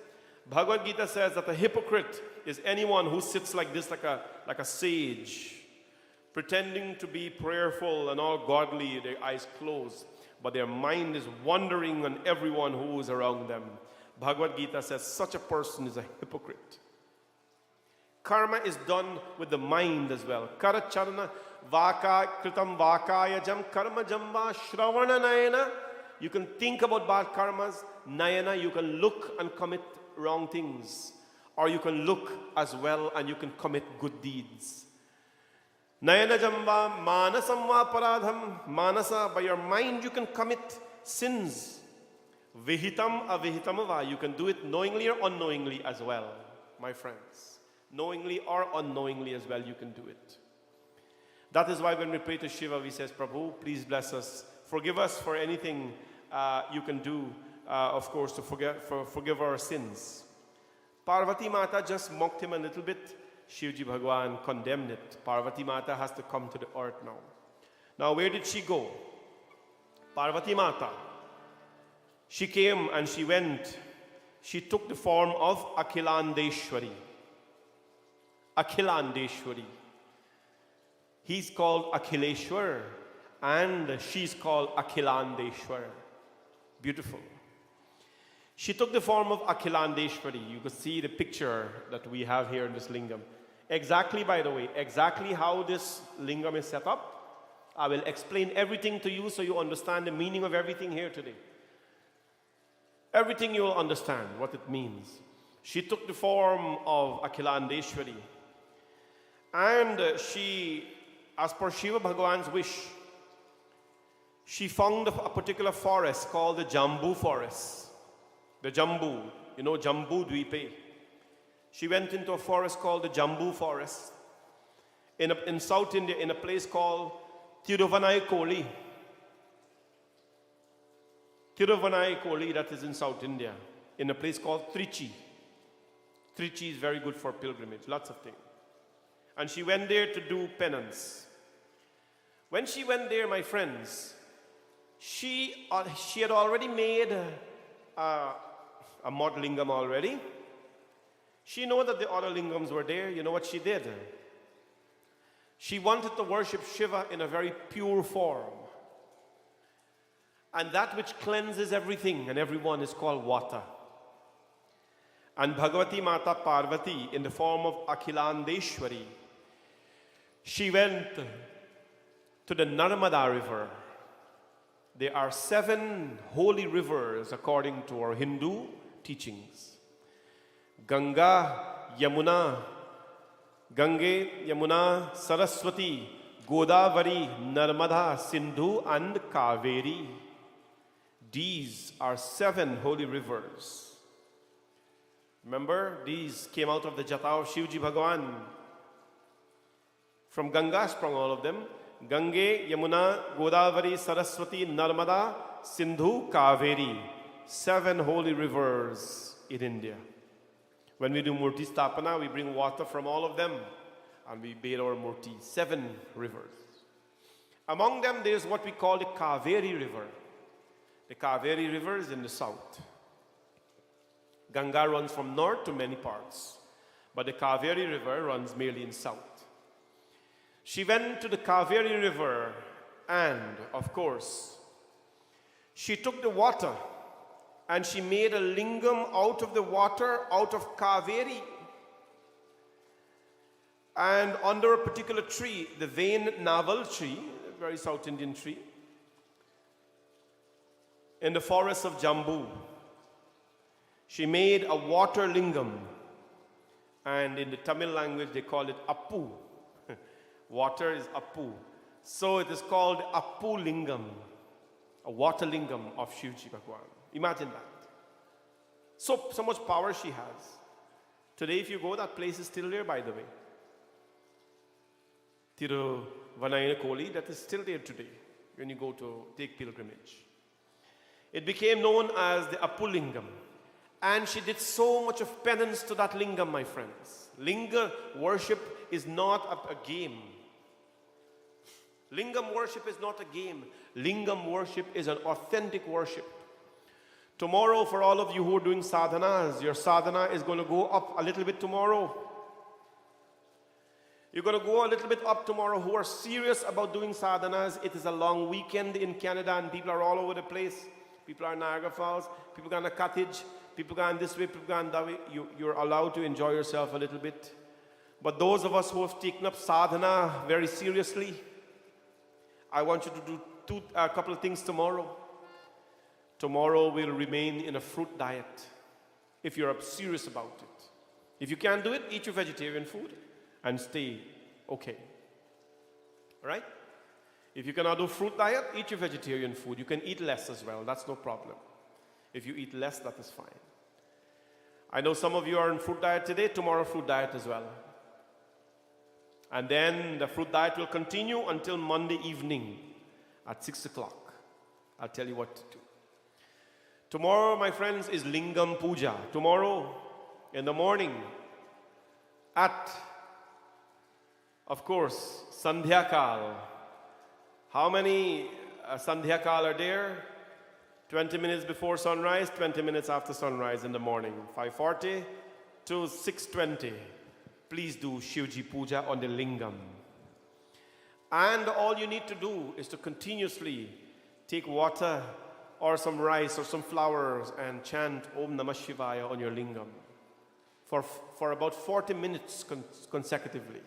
Speaker 1: Bhagavad Gita says that a hypocrite is anyone who sits like this, like a sage, pretending to be prayerful and all godly, their eyes closed, but their mind is wandering on everyone who is around them. Bhagavad Gita says such a person is a hypocrite. Karma is done with the mind as well. Karacharana vaka kritam vakayajam karma jamba shravana nayana. You can think about bad karmas. Nayana, you can look and commit wrong things. Or you can look as well and you can commit good deeds. Nayana jamba manasam va paradham. Manasa, by your mind you can commit sins. Vihitam avihitam va. You can do it knowingly or unknowingly as well, my friends. Knowingly or unknowingly as well, you can do it. That is why when we pray to Shiva, we say, Prabhu, please bless us. Forgive us for anything you can do, of course, to forgive our sins. Parvati Mata just mocked him a little bit. Shivji Bhagwan condemned it. Parvati Mata has to come to the earth now. Now, where did she go? Parvati Mata. She came and she went. She took the form of Akhilandeshwari. Akhilandeshwari. He's called Akhileshwar and she's called Akhilandeshwar. Beautiful. She took the form of Akhilandeshwari. You can see the picture that we have here in this lingam. Exactly, by the way, exactly how this lingam is set up. I will explain everything to you so you understand the meaning of everything here today. Everything you will understand what it means. She took the form of Akhilandeshwari. And she, as per Shiva Bhagwan's wish, she found a particular forest called the Jambu forest. The Jambu, you know, Jambu Dvipe. She went into a forest called the Jambu forest in South India, in a place called Tiruvannamalai. Tiruvannamalai, that is in South India, in a place called Trichy. Trichy is very good for pilgrimage, lots of things. And she went there to do penance. When she went there, my friends, she had already made a mud lingam already. She knew that the other lingams were there. You know what she did? She wanted to worship Shiva in a very pure form. And that which cleanses everything and everyone is called water. And Bhagavati Mata Parvati, in the form of Akhilandeshwari, she went to the Narmada River. There are 7 holy rivers according to our Hindu teachings. Ganga, Yamuna, Gange, Yamuna, Saraswati, Godavari, Narmada, Sindhu and Kaveri. These are 7 holy rivers. Remember, these came out of the jata of Shivji Bhagwan. From Ganga sprung all of them. Gange, Yamuna, Godavari, Saraswati, Narmada, Sindhu, Kaveri. 7 holy rivers in India. When we do Murti Stapana, we bring water from all of them and we bathe our Murti. 7 rivers. Among them, there's what we call the Kaveri River. The Kaveri River is in the south. Ganga runs from north to many parts, but the Kaveri River runs merely in south. She went to the Kaveri River and, of course, she took the water and she made a lingam out of the water, out of Kaveri. And under a particular tree, the Vain Naval tree, a very South Indian tree, in the forest of Jambu, she made a water lingam. And in the Tamil language, they call it Appu. Water is Appu. So it is called Appu Lingam, a water lingam of Shivji Bhagwan. Imagine that. So much power she has. Today, if you go, that place is still there, by the way. Tiruvannamalai, that is still there today. when you go to take pilgrimage. It became known as the Apulingam. And she did so much of penance to that lingam, my friends. Linga worship is not a game. Lingam worship is not a game. Lingam worship is an authentic worship. Tomorrow, for all of you who are doing sadhanas, your sadhana is going to go up a little bit tomorrow. You're going to go a little bit up tomorrow. Who are serious about doing sadhanas, it is a long weekend in Canada and people are all over the place. People are in Niagara Falls, people are in a cottage, people are going this way, people are going that way. You're allowed to enjoy yourself a little bit. But those of us who have taken up sadhana very seriously, I want you to do a couple of things tomorrow. Tomorrow we'll remain in a fruit diet if you're serious about it. If you can't do it, eat your vegetarian food and stay okay. All right? If you cannot do fruit diet, eat your vegetarian food. You can eat less as well. That's no problem. If you eat less, that is fine. I know some of you are in fruit diet today, tomorrow fruit diet as well. And then the fruit diet will continue until Monday evening at 6 o'clock. I'll tell you what to do. Tomorrow, my friends, is Lingam Puja. Tomorrow in the morning at, of course, Sandhyakal. How many Sandhyakal are there? 20 minutes before sunrise, 20 minutes after sunrise in the morning. 5:40 to 6:20. Please do Shivji Puja on the Lingam. And all you need to do is to continuously take water or some rice or some flowers and chant Om Namah Shivaya on your Lingam for about 40 minutes consecutively.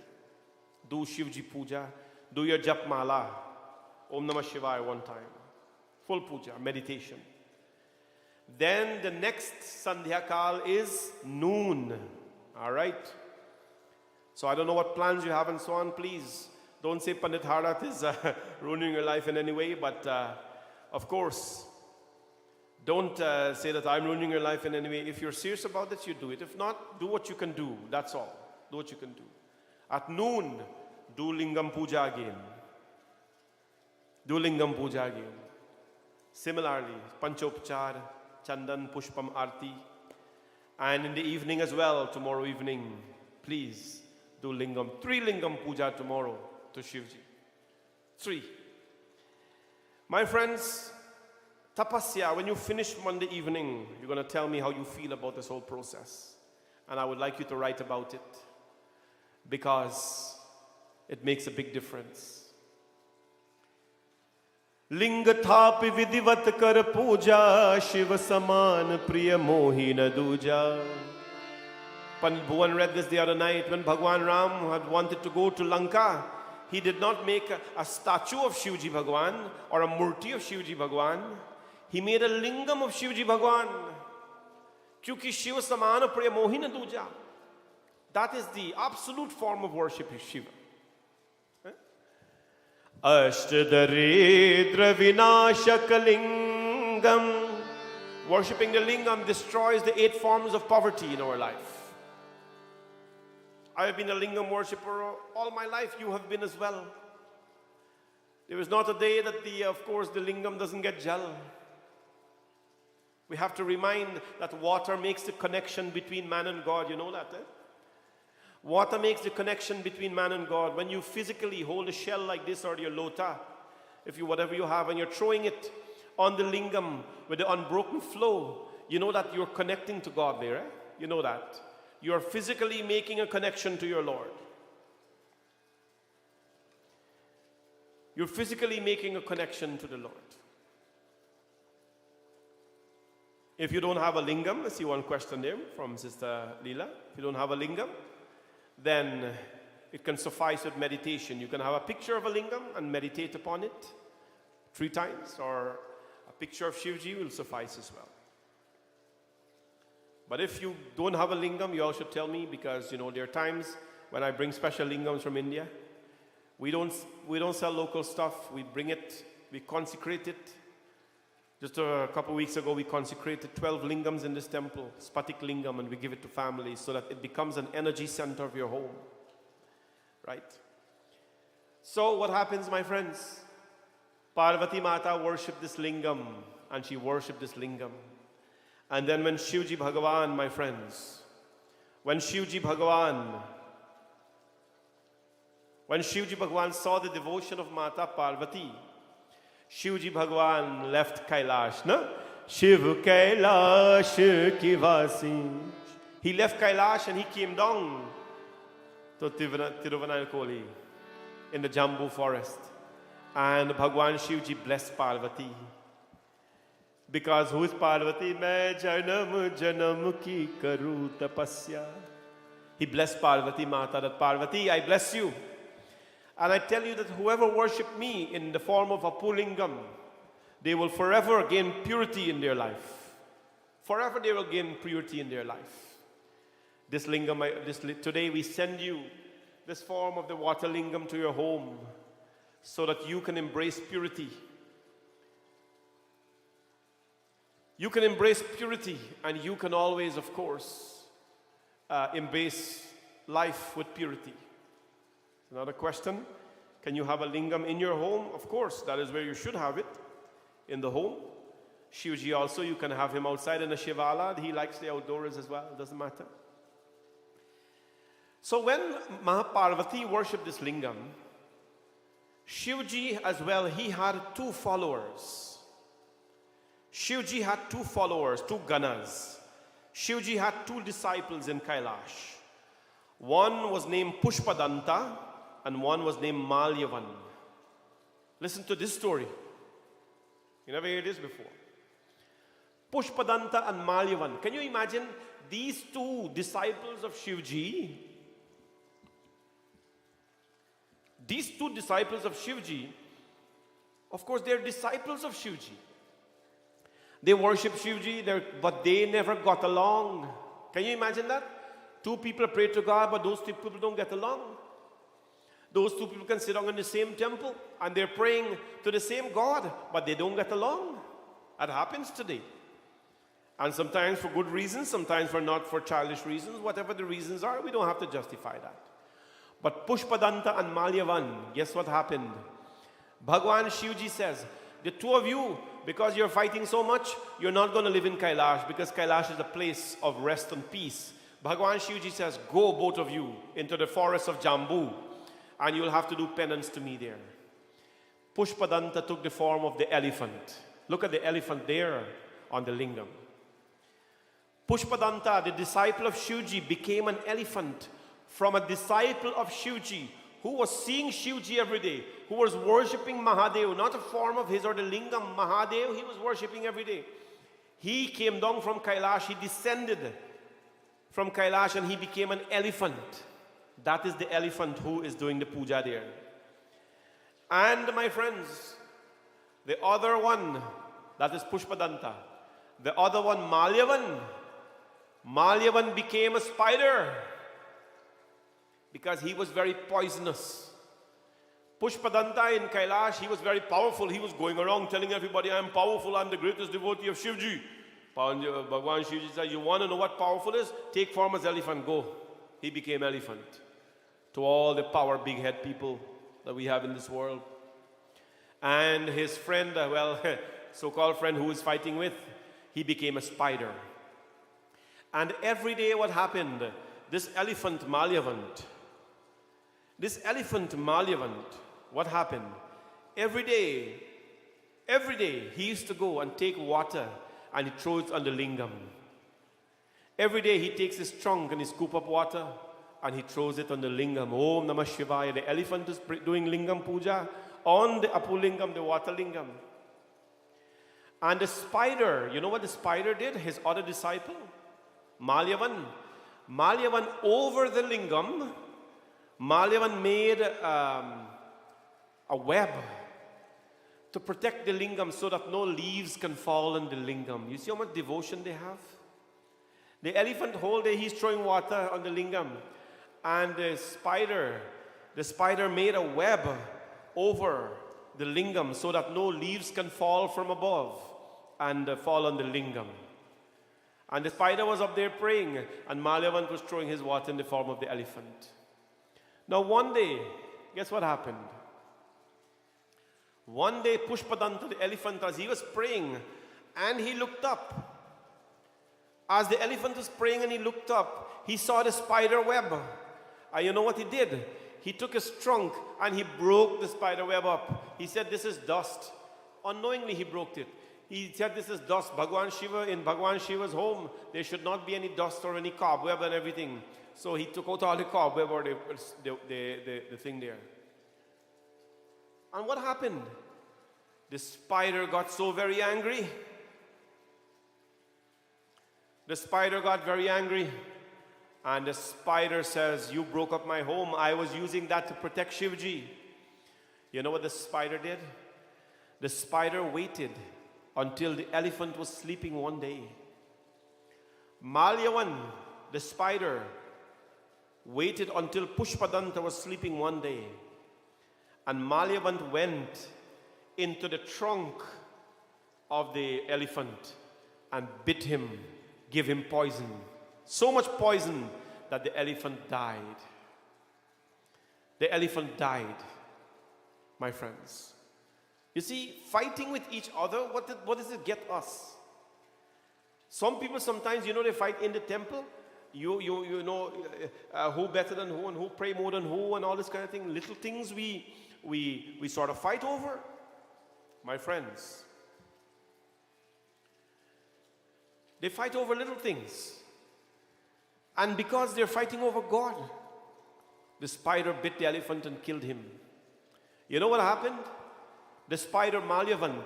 Speaker 1: Do Shivji Puja, do your Jap Mala, Om Namah Shivaya one time. Full puja, meditation. Then the next Sandhya Kal is noon. All right? So I don't know what plans you have and so on. Please don't say Pandit Harat is ruining your life in any way. But of course, don't say that I'm ruining your life in any way. If you're serious about this, you do it. If not, do what you can do. That's all. Do what you can do. At noon, do Lingam Puja again. Do Lingam Puja again. Similarly, Panchopchar, Chandan, Pushpam, Arti. And in the evening as well, tomorrow evening, please do Lingam. 3 Lingam Puja tomorrow to Shivji. 3. My friends, Tapasya, when you finish Monday evening, you're going to tell me how you feel about this whole process. And I would like you to write about it because it makes a big difference. लिंग थापि विधिवत कर पूजा शिव समान प्रिय मोहि न दूजा. Pandit Bhuvan read this the other night when Bhagwan Ram had wanted to go to Lanka. He did not make a statue of Shivji Bhagwan or a murti of Shivji Bhagwan. He made a lingam of Shivji Bhagwan. Kyunki Shiva samana priya mohi na duja. That is the absolute form of worship of Shiva. Ashtadaritra vinashakalingam. Worshipping the lingam destroys the 8 forms of poverty in our life. I have been a lingam worshipper all my life. You have been as well. There is not a day that of course, the lingam doesn't get jal. We have to remind that water makes the connection between man and God. You know that, eh? Water makes the connection between man and God. When you physically hold a shell like this or your lota, whatever you have, and you're throwing it on the lingam with the unbroken flow, you know that you're connecting to God there. Eh? You know that. You're physically making a connection to your Lord. You're physically making a connection to the Lord. If you don't have a lingam, I see one question there from Sister Leela. If you don't have a lingam, then it can suffice with meditation. You can have a picture of a lingam and meditate upon it 3 times, or a picture of Shivji will suffice as well. But if you don't have a lingam, you all should tell me, because there are times when I bring special lingams from India. We don't sell local stuff. We bring it, we consecrate it. Just a couple weeks ago, we consecrated 12 lingams in this temple, Spatik lingam, and we give it to families so that it becomes an energy center of your home. Right? So what happens, my friends? Parvati Mata worshipped this lingam, and she worshipped this lingam. And then when Shivji Bhagavan, my friends, when Shivji Bhagavan saw the devotion of Mata Parvati, Shivji Bhagavan left Kailash, no? Shiv Kailash ki vasi. He left Kailash and he came down to Tiruvannamalai in the Jambu forest. And Bhagwan Shivji blessed Parvati. Because who is Parvati? Main janam janam ki karu tapasya. He blessed Parvati Mata, that Parvati, I bless you. And I tell you that whoever worship me in the form of a Pulingam, they will forever gain purity in their life. Forever they will gain purity in their life. This lingam, today we send you this form of the water lingam to your home so that you can embrace purity. You can embrace purity, and you can always, of course, embrace life with purity. Another question, can you have a lingam in your home? Of course, that is where you should have it, in the home. Shivji also, you can have him outside in a Shivala. He likes the outdoors as well, it doesn't matter. So when Mahaparvati worshipped this lingam, Shivji as well, he had two followers. Shivji had two followers, two ganas. Shivji had two disciples in Kailash. One was named Pushpadanta and one was named Malyavan. Listen to this story. You never heard this before. Pushpadanta and Malyavan. Can you imagine these two disciples of Shivji? These two disciples of Shivji, of course, they're disciples of Shivji. They worship Shivji, but they never got along. Can you imagine that? Two people pray to God, but those two people don't get along. Those two people can sit down in the same temple, and they're praying to the same God, but they don't get along. That happens today. And sometimes for good reasons, sometimes for not for childish reasons. Whatever the reasons are, we don't have to justify that. But Pushpadanta and Malyavan, guess what happened? Bhagwan Shivji says, the two of you, because you're fighting so much, you're not going to live in Kailash, because Kailash is a place of rest and peace. Bhagwan Shivji says, go both of you into the forest of Jambu, and you'll have to do penance to me there. Pushpadanta took the form of the elephant. Look at the elephant there on the lingam. Pushpadanta, the disciple of Shivji, became an elephant from a disciple of Shivji who was seeing Shivji every day, who was worshipping Mahadev, not a form of his or the lingam. Mahadev, he was worshipping every day. He came down from Kailash, he descended from Kailash, and he became an elephant. That is the elephant who is doing the puja there. And my friends, the other one, that is Pushpadanta. The other one, Malyavan. Malyavan became a spider because he was very poisonous. Pushpadanta in Kailash, he was very powerful. He was going around telling everybody, I'm powerful, I'm the greatest devotee of Shivji. Bhagwan Shivji said, you want to know what powerful is? Take form as elephant, go. He became elephant. To all the power big head people that we have in this world. And his friend, so-called friend who is fighting with, he became a spider. And every day what happened? This elephant Malyavant, what happened? Every day, he used to go and take water and he throws it on the lingam. Every day he takes his trunk and he scoop up water and he throws it on the lingam. Om Namah Shivaya. The elephant is doing Lingam Puja on the Apulingam, the water lingam. And the spider, you know what the spider did? His other disciple, Malyavan. Malyavan over the lingam, Malyavan made a web to protect the lingam so that no leaves can fall on the lingam. You see how much devotion they have? The elephant whole day he's throwing water on the lingam, and the spider made a web over the lingam so that no leaves can fall from above and fall on the lingam. And the spider was up there praying, and Malyavan was throwing his water in the form of the elephant. Now one day, guess what happened? One day, Pushpadanta, the elephant, as he was praying, and he looked up. As the elephant was praying and he looked up, he saw the spider web. And you know what he did? He took his trunk and he broke the spider web up. He said, this is dust. Unknowingly, he broke it. He said, this is dust. Bhagwan Shiva, in Bhagwan Shiva's home, there should not be any dust or any cobweb and everything. So he took out all the cobweb or the thing there. And what happened? The spider got so very angry. The spider got very angry. And the spider says, you broke up my home. I was using that to protect Shivji. You know what the spider did? The spider waited until the elephant was sleeping one day. Malyavan, the spider, waited until Pushpadanta was sleeping one day. And Malyavan went into the trunk of the elephant and bit him, gave him poison. So much poison that the elephant died. The elephant died, my friends. You see, fighting with each other, what does it get us? Some people sometimes, they fight in the temple. You know who better than who and who pray more than who and all this kind of thing. Little things we sort of fight over. My friends, they fight over little things. And because they're fighting over God, the spider bit the elephant and killed him. You know what happened? The spider Malyavant,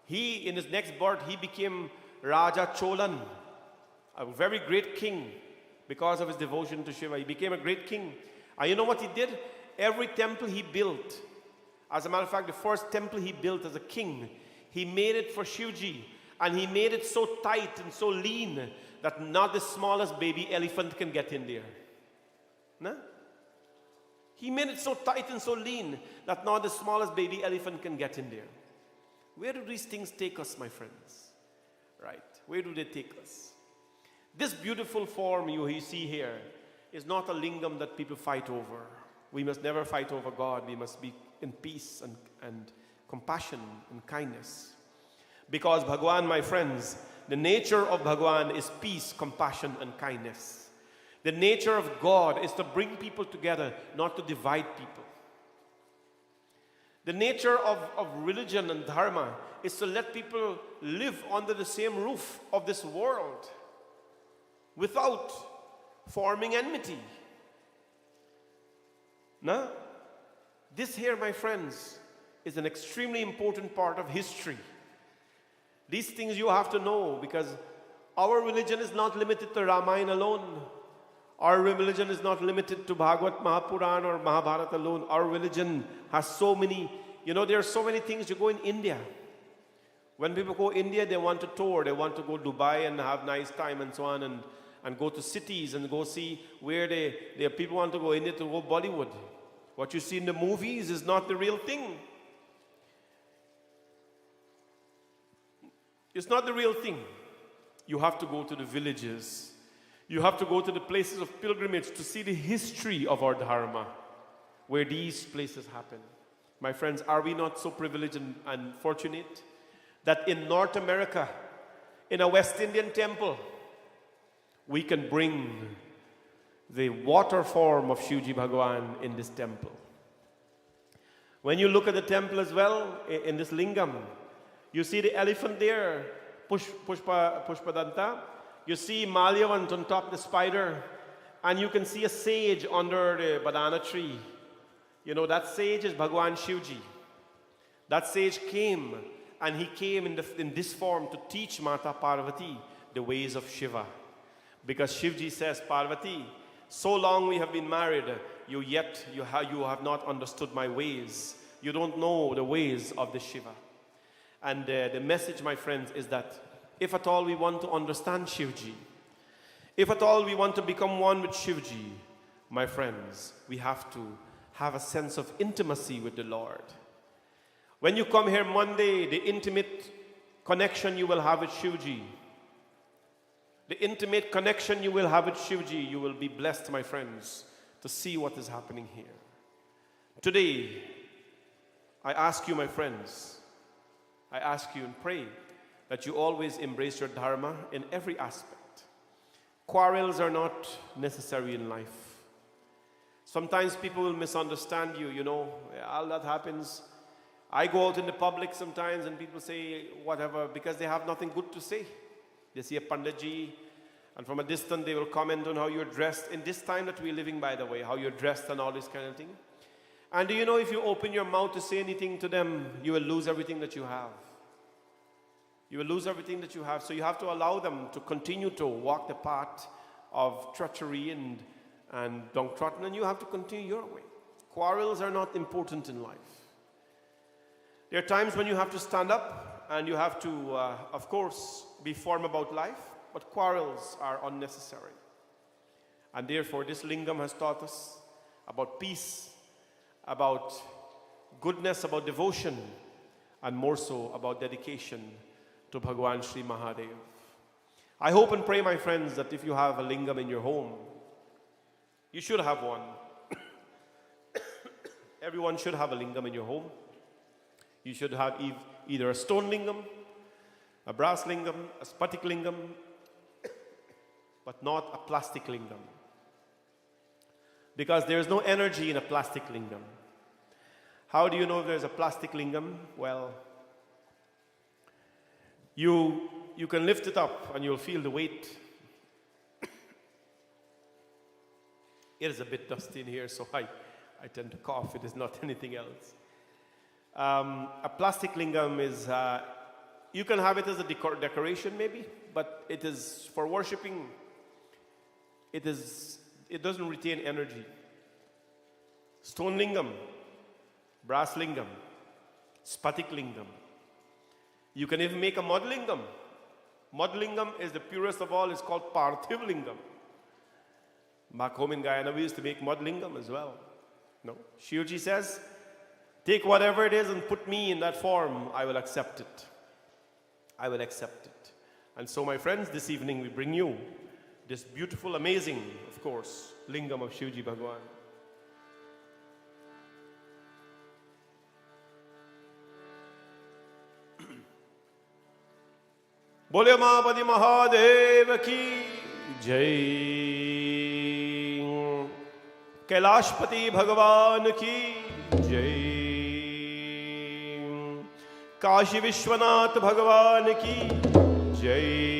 Speaker 1: he, in his next birth, he became Raja Cholan, a very great king because of his devotion to Shiva. He became a great king. And you know what he did? Every temple he built, as a matter of fact, the first temple he built as a king, he made it for Shivji. And he made it so tight and so lean that not the smallest baby elephant can get in there. No? He made it so tight and so lean that not the smallest baby elephant can get in there. Where do these things take us, my friends? Right? Where do they take us? This beautiful form you see here is not a lingam that people fight over. We must never fight over God. We must be in peace and compassion and kindness. Because Bhagwan, my friends, the nature of Bhagwan is peace, compassion, and kindness. The nature of God is to bring people together, not to divide people. The nature of religion and dharma is to let people live under the same roof of this world without forming enmity. No? This here, my friends, is an extremely important part of history. These things you have to know, because our religion is not limited to Ramayana alone. Our religion is not limited to Bhagavad Mahapuran or Mahabharata alone. Our religion has so many, there are so many things. You go in India. When people go India, they want to tour. They want to go Dubai and have nice time and so on, and go to cities and go see where people want to go India to go Bollywood. What you see in the movies is not the real thing. It's not the real thing. You have to go to the villages. You have to go to the places of pilgrimage to see the history of our dharma, where these places happen. My friends, are we not so privileged and fortunate that in North America, in a West Indian temple, we can bring the water form of Shivji Bhagwan in this temple. When you look at the temple as well, in this lingam, you see the elephant there, Pushpadanta. You see Malyavant on top of the spider. And you can see a sage under the banana tree. That sage is Bhagwan Shivji. That sage came, and he came in this form to teach Mata Parvati the ways of Shiva. Because Shivji says, Parvati, so long we have been married, you have not understood my ways. You don't know the ways of the Shiva. And the message, my friends, is that if at all we want to understand Shivji, if at all we want to become one with Shivji, my friends, we have to have a sense of intimacy with the Lord. When you come here Monday, the intimate connection you will have with Shivji, the intimate connection you will have with Shivji, you will be blessed, my friends, to see what is happening here. Today, I ask you, my friends, I ask you and pray that you always embrace your dharma in every aspect. Quarrels are not necessary in life. Sometimes people will misunderstand you, you know, all that happens. I go out in the public sometimes and people say whatever because they have nothing good to say. They see a Panditji and from a distance they will comment on how you're dressed. In this time that we're living, by the way, how you're dressed and all this kind of thing. And do you know if you open your mouth to say anything to them, you will lose everything that you have. You will lose everything that you have. So you have to allow them to continue to walk the path of treachery and downtrodden, and you have to continue your way. Quarrels are not important in life. There are times when you have to stand up and you have to, of course, be firm about life, but quarrels are unnecessary. And therefore, this Lingam has taught us about peace, about goodness, about devotion, and more so about dedication to Bhagwan Sri Mahadev. I hope and pray, my friends, that if you have a Lingam in your home, you should have one. Everyone should have a Lingam in your home. You should have either a stone Lingam, a brass Lingam, a spatik Lingam, but not a plastic Lingam. Because there is no energy in a plastic Lingam. How do you know if there's a plastic Lingam? Well, you can lift it up and you'll feel the weight. It is a bit dusty in here, so I tend to cough. It is not anything else. A plastic Lingam is, you can have it as a decoration maybe, but it is for worshipping, it doesn't retain energy. Stone Lingam, brass Lingam, spatik Lingam. You can even make a mud Lingam. Mud Lingam is the purest of all. It's called Parthiv Lingam. Back home in Guyana, we used to make mud Lingam as well. No, Shivji says, take whatever it is and put me in that form. I will accept it. I will accept it. And so, my friends, this evening we bring you this beautiful, amazing, of course, Lingam of Shivji Bhagwan. Bole Mahapadi Mahadev ki Jai. Kailashpati Bhagwan ki Jai. Kashi Vishwanath Bhagwan ki Jai.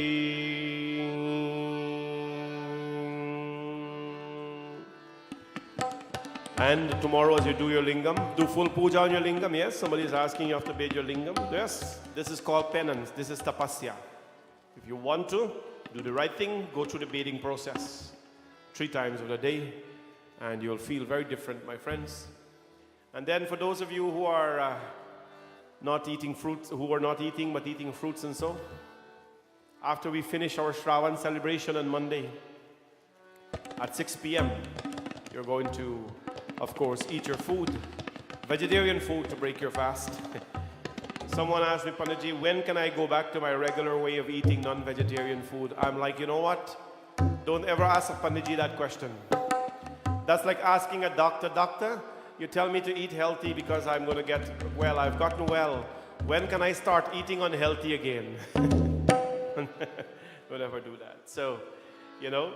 Speaker 1: And tomorrow as you do your Lingam, do full puja on your Lingam. Yes, somebody is asking you have to bathe your Lingam. Yes, this is called penance. This is tapasya. If you want to do the right thing, go through the bathing process 3 times of the day, and you'll feel very different, my friends. And then for those of you who are not eating fruits, who are not eating but eating fruits and so, after we finish our Shraavan celebration on Monday at 6 p.m., you're going to, of course, eat your food, vegetarian food to break your fast. Someone asked me, Panditji, when can I go back to my regular way of eating non-vegetarian food? I'm like, you know what? Don't ever ask a Panditji that question. That's like asking a doctor, you tell me to eat healthy because I'm going to get well. I've gotten well. When can I start eating unhealthy again? Don't ever do that. So, you know,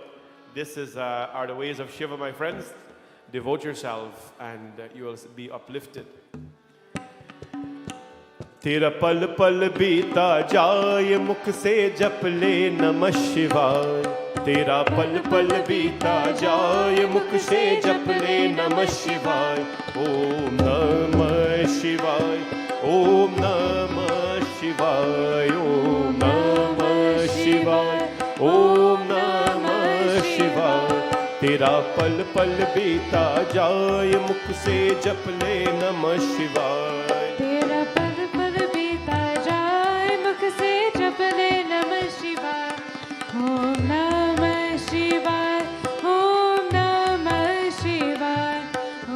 Speaker 1: this is are the ways of Shiva, my friends. Devote yourself and you will be uplifted. तेरा पल पल बीता जाए मुख से जप ले नमः शिवाय तेरा पल पल बीता जाए मुख से जप ले नमः शिवाय ओम नमः शिवाय ओम नमः शिवाय ओम नमः शिवाय ओम नमः शिवाय तेरा पल पल बीता जाए मुख से जप ले नमः शिवाय
Speaker 2: तेरा पल पल बीता जाए मुख से जप ले नमः शिवाय ओम नमः शिवाय ओम नमः शिवाय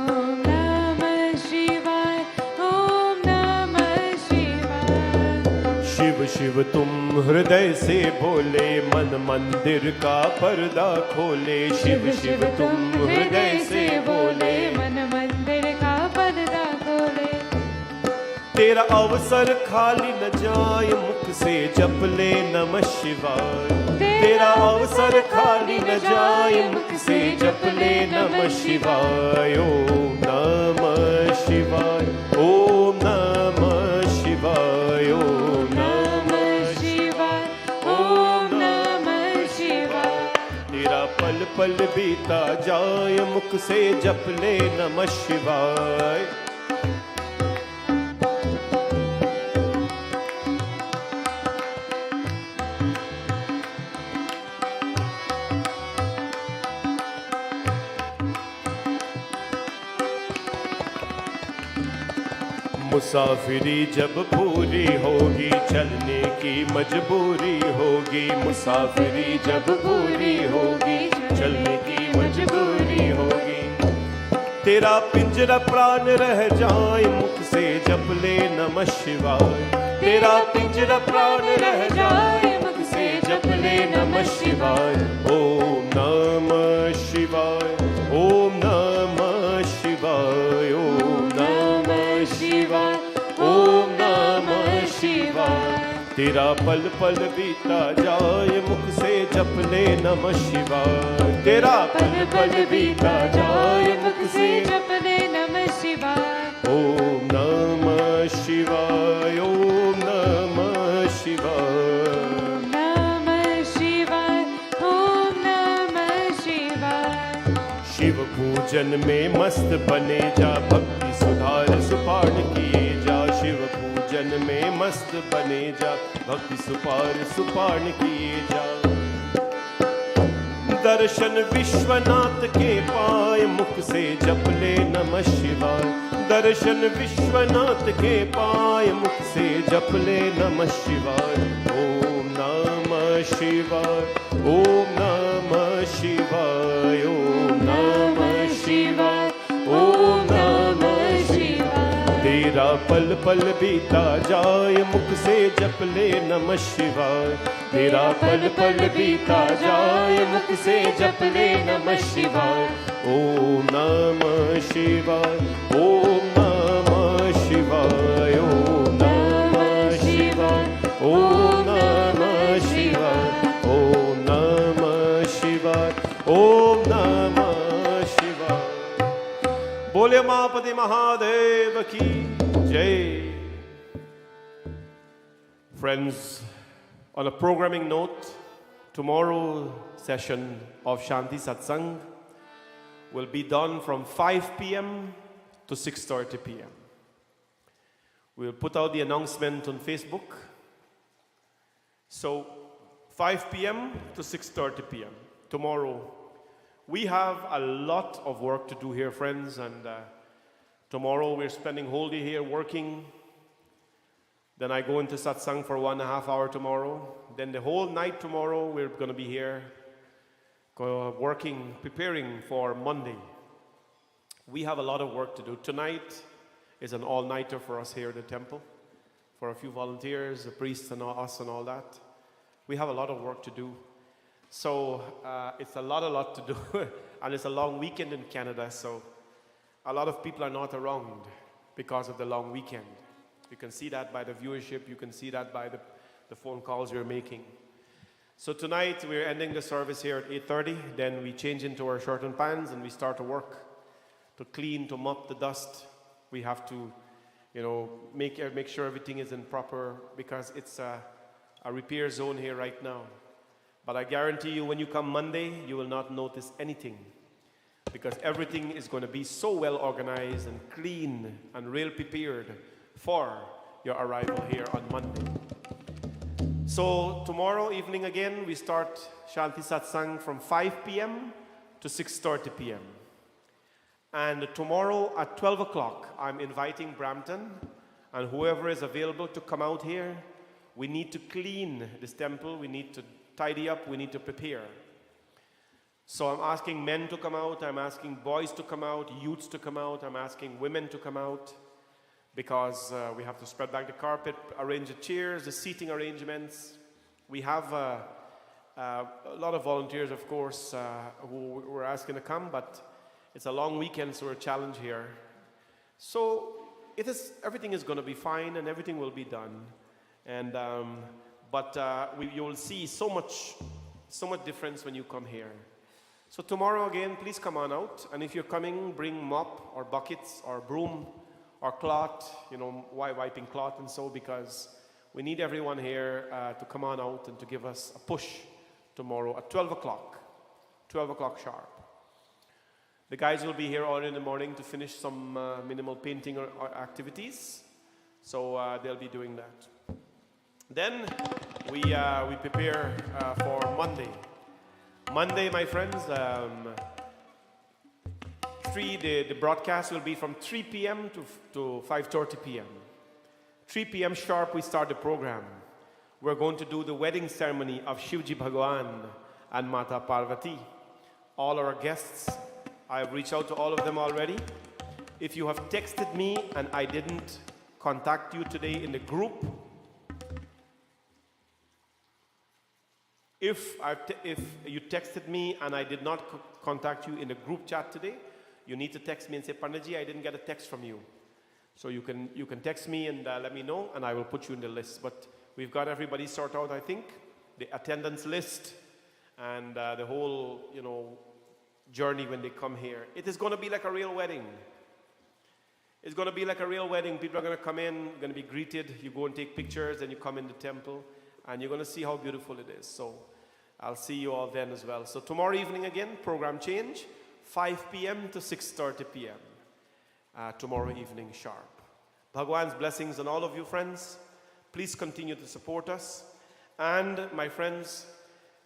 Speaker 2: ओम नमः शिवाय ओम नमः शिवाय
Speaker 1: शिव शिव तुम हृदय से बोले मन मंदिर का पर्दा खोले शिव शिव तुम हृदय से बोले
Speaker 2: मन मंदिर का पर्दा खोले
Speaker 1: तेरा अवसर खाली न जाए मुख से जप ले नमः शिवाय तेरा अवसर खाली न जाए मुख से जप ले नमः शिवाय ओम नमः शिवाय ओम नमः शिवाय ओम नमः शिवाय ओम नमः शिवाय तेरा पल पल बीता जाए मुख से जप ले नमः शिवाय मुसाफिरी जब पूरी होगी चलने की मजबूरी होगी मुसाफिरी जब पूरी होगी चलने की मजबूरी होगी तेरा पिंजरा प्राण रह जाए मुख से जप ले नमः शिवाय तेरा पिंजरा प्राण रह जाए मुख से जप ले नमः शिवाय ओम नमः शिवाय ओम नमः शिवाय ओम नमः शिवाय ओम नमः शिवाय तेरा पल पल बीता जाए मुख से जप ले नमः शिवाय तेरा पल पल बीता जाए मुख से
Speaker 2: जप ले नमः शिवाय
Speaker 1: ओम नमः शिवाय ओम नमः शिवाय
Speaker 2: नमः शिवाय ओम नमः शिवाय
Speaker 1: शिव पूजन में मस्त बने जा भक्ति सुधार सुपान किए जा शिव पूजन में मस्त बने जा भक्ति सुपार सुपान किए जा दर्शन विश्वनाथ के पाए मुख से जप ले नमः शिवाय दर्शन विश्वनाथ के पाए मुख से जप ले नमः शिवाय ओम नमः शिवाय ओम नमः शिवाय ओम नमः शिवाय ओम नमः शिवाय तेरा पल पल बीता जाए मुख से जप ले नमः शिवाय तेरा पल पल बीता जाए मुख से जप ले नमः शिवाय ओम नमः शिवाय ओम नमः शिवाय ओम नमः शिवाय ओम नमः शिवाय ओम नमः शिवाय ओम नमः शिवाय बोले मापति महादेव की जय Friends, on a programming note, tomorrow's session of Shanti Satsangh will be done from 5 p.m. to 6:30 p.m. We'll put out the announcement on Facebook. So 5 p.m. to 6:30 p.m. tomorrow. We have a lot of work to do here, friends, and tomorrow we're spending whole day here working. Then I go into Satsangh for 1.5 hours tomorrow. Then the whole night tomorrow, we're going to be here working, preparing for Monday. We have a lot of work to do. Tonight is an all-nighter for us here at the temple, for a few volunteers, the priests and us and all that. We have a lot of work to do. So it's a lot to do. And it's a long weekend in Canada, so a lot of people are not around because of the long weekend. You can see that by the viewership. You can see that by the phone calls we're making. So tonight we're ending the service here at 8:30. Then we change into our shirt and pants and we start to work, to clean, to mop the dust. We have to, make sure everything is in proper, because it's a repair zone here right now. But I guarantee you, when you come Monday, you will not notice anything, because everything is going to be so well organized and clean and real prepared for your arrival here on Monday. So tomorrow evening again, we start Shanti Satsang from 5 p.m. to 6:30 p.m. And tomorrow at 12 o'clock, I'm inviting Brampton and whoever is available to come out here. We need to clean this temple. We need to tidy up. We need to prepare. So I'm asking men to come out. I'm asking boys to come out, youths to come out. I'm asking women to come out, because we have to spread back the carpet, arrange the chairs, the seating arrangements. We have a lot of volunteers, of course, who we're asking to come, but it's a long weekend, so we're challenged here. So everything is going to be fine and everything will be done. And you will see so much difference when you come here. So tomorrow again, please come on out. And if you're coming, bring mop or buckets or broom or cloth, wiping cloth and so, because we need everyone here to come on out and to give us a push tomorrow at 12 o'clock sharp. The guys will be here early in the morning to finish some minimal painting or activities. So they'll be doing that. Then we prepare for Monday. Monday, my friends, the broadcast will be from 3 p.m. to 5:30 p.m. 3 p.m. sharp, we start the program. We're going to do the wedding ceremony of Shivji Bhagwan and Mata Parvati. All our guests, I've reached out to all of them already. If you have texted me and I didn't contact you today in the group, if you texted me and I did not contact you in the group chat today, you need to text me and say, Pandaji, I didn't get a text from you. So you can text me and let me know, and I will put you in the list. But we've got everybody sorted out, I think, the attendance list and the whole, journey when they come here. It is going to be like a real wedding. It's going to be like a real wedding. People are going to come in, going to be greeted. You go and take pictures, and you come in the temple, and you're going to see how beautiful it is. So I'll see you all then as well. So tomorrow evening again, program change, 5 p.m. to 6:30 p.m. Tomorrow evening sharp. Bhagwan's blessings on all of you, friends. Please continue to support us. And my friends,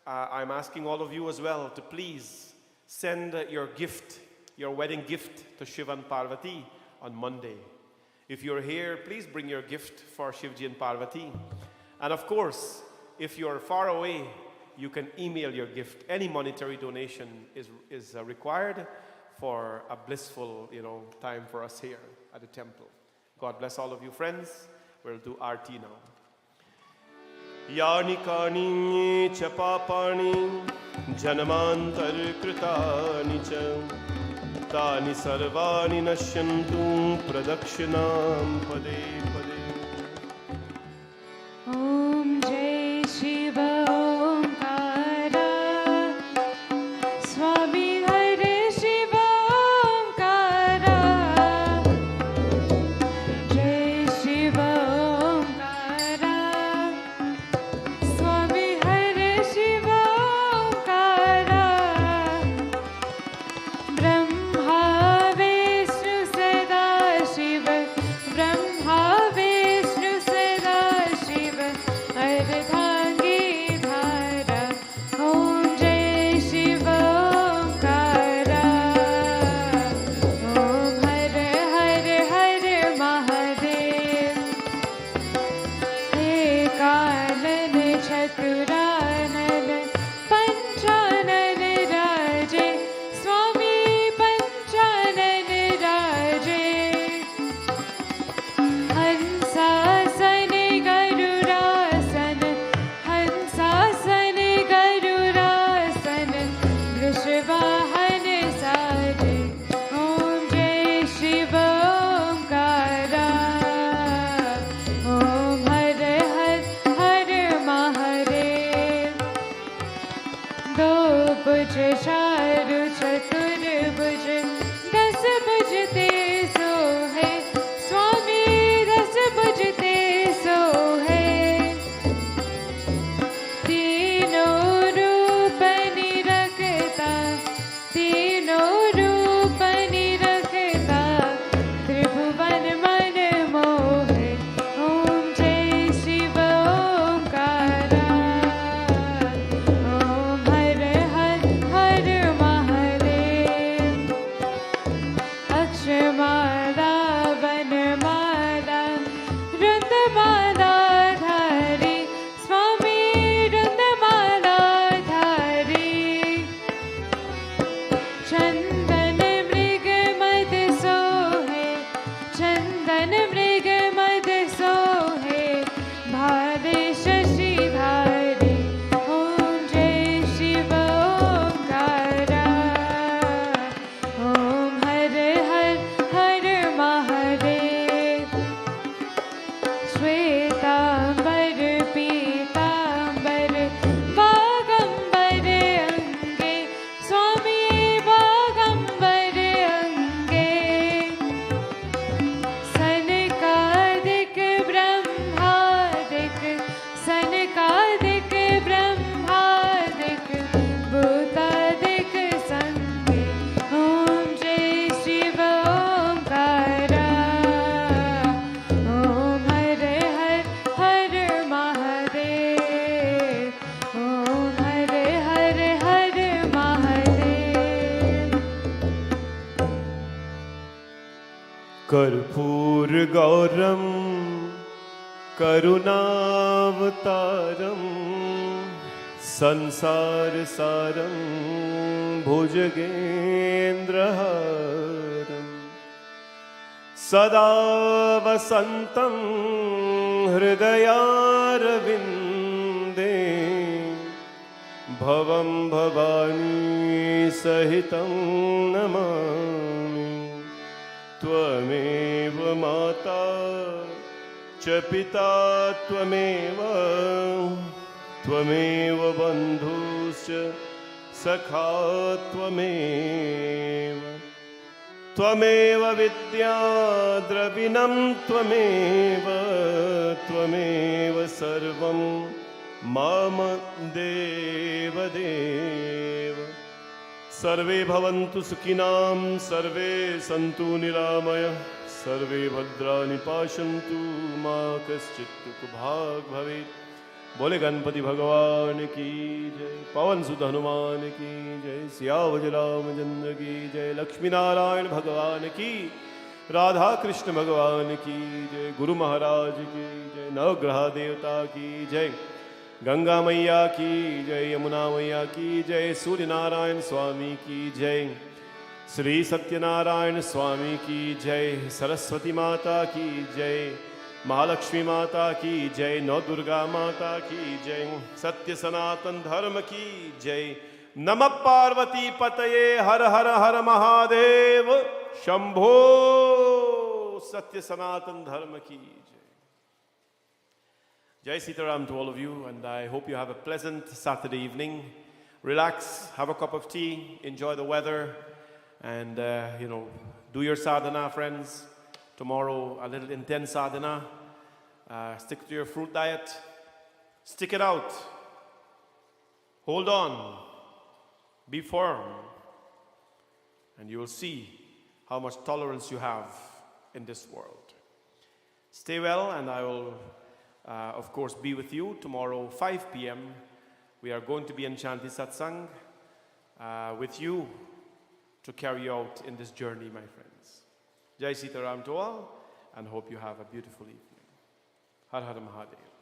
Speaker 1: I'm asking all of you as well to please send your gift, your wedding gift, to Shiva and Parvati on Monday. If you're here, please bring your gift for Shivji and Parvati. And of course, if you're far away, you can email your gift. Any monetary donation is required for a blissful, time for us here at the temple. God bless all of you, friends. We'll do Aarti now. Yani kani chapapani janamantar kritani cha tani sarvani nashyantu pradakshinam pade pade.
Speaker 2: Om Jai Shiva Omkara Swami Hare Shiva Omkara Jai Shiva Omkara Swami Hare Shiva Omkara Brahma Vishnu Sada Shiva Brahma Vishnu Sada Shiva Ardhangi Dhara Om Jai Shiva Omkara Om Hare Hare Hare Mahadev Ekanan Chaturanan Panchanan Raje Swami Panchanan Raje Hansasane Garudasana Hansasane Garudasana Vrishvahane Sade Om Jai Shiva Omkara Om Hare Hare Hare Mahadev Do Bhuj Charu Chatur Bhuj Das bujte so hai Swami das bujte so hai Tino roop nirakta Tino roop nirakta Tribhuvan man mohe Om Jai Shiva Omkara Om Hare Hare Hare Mahadev
Speaker 1: कर्पूरगौरं करुणावतारं संसारसारं भुजगेन्द्रहारं सदा वसन्तं हृदयारविन्दे भवं भवानी सहितं नमामि। त्वमेव माता च पिता त्वमेव बन्धुश्च सखा त्वमेव विद्या द्रविणं त्वमेव सर्वं मम देवदेव। सर्वे भवन्तु सुखिनां सर्वे सन्तु निरामयः सर्वे भद्राणि पश्यन्तु मा कश्चित् दुःखभाग् भवेत्। बोले गणपति भगवान की जय, पवन सुत हनुमान की जय, सियावर रामचंद्र की जय, लक्ष्मी नारायण भगवान की, राधा कृष्ण भगवान की जय, गुरु महाराज की जय, नवग्रह देवता की जय, गंगा मैया की जय, यमुना मैया की जय, सूर्य नारायण स्वामी की जय, श्री सत्यनारायण स्वामी की जय, सरस्वती माता की जय, महालक्ष्मी माता की जय, नौ दुर्गा माता की जय, सत्य सनातन धर्म की जय। नमः पार्वती पतये हर हर हर महादेव शंभो। सत्य सनातन धर्म की जय। Jai Sitaram to all of you, and I hope you have a pleasant Saturday evening. Relax, have a cup of tea, enjoy the weather, and do your sadhana, friends. Tomorrow, a little intense sadhana. Stick to your fruit diet. Stick it out. Hold on. Be firm. And you will see how much tolerance you have in this world. Stay well, and I will, of course, be with you tomorrow, 5 p.m. We are going to be in Shanti Satsangh with you to carry out in this journey, my friends. Jai Sitaram to all, and hope you have a beautiful evening. Har Har Mahadev.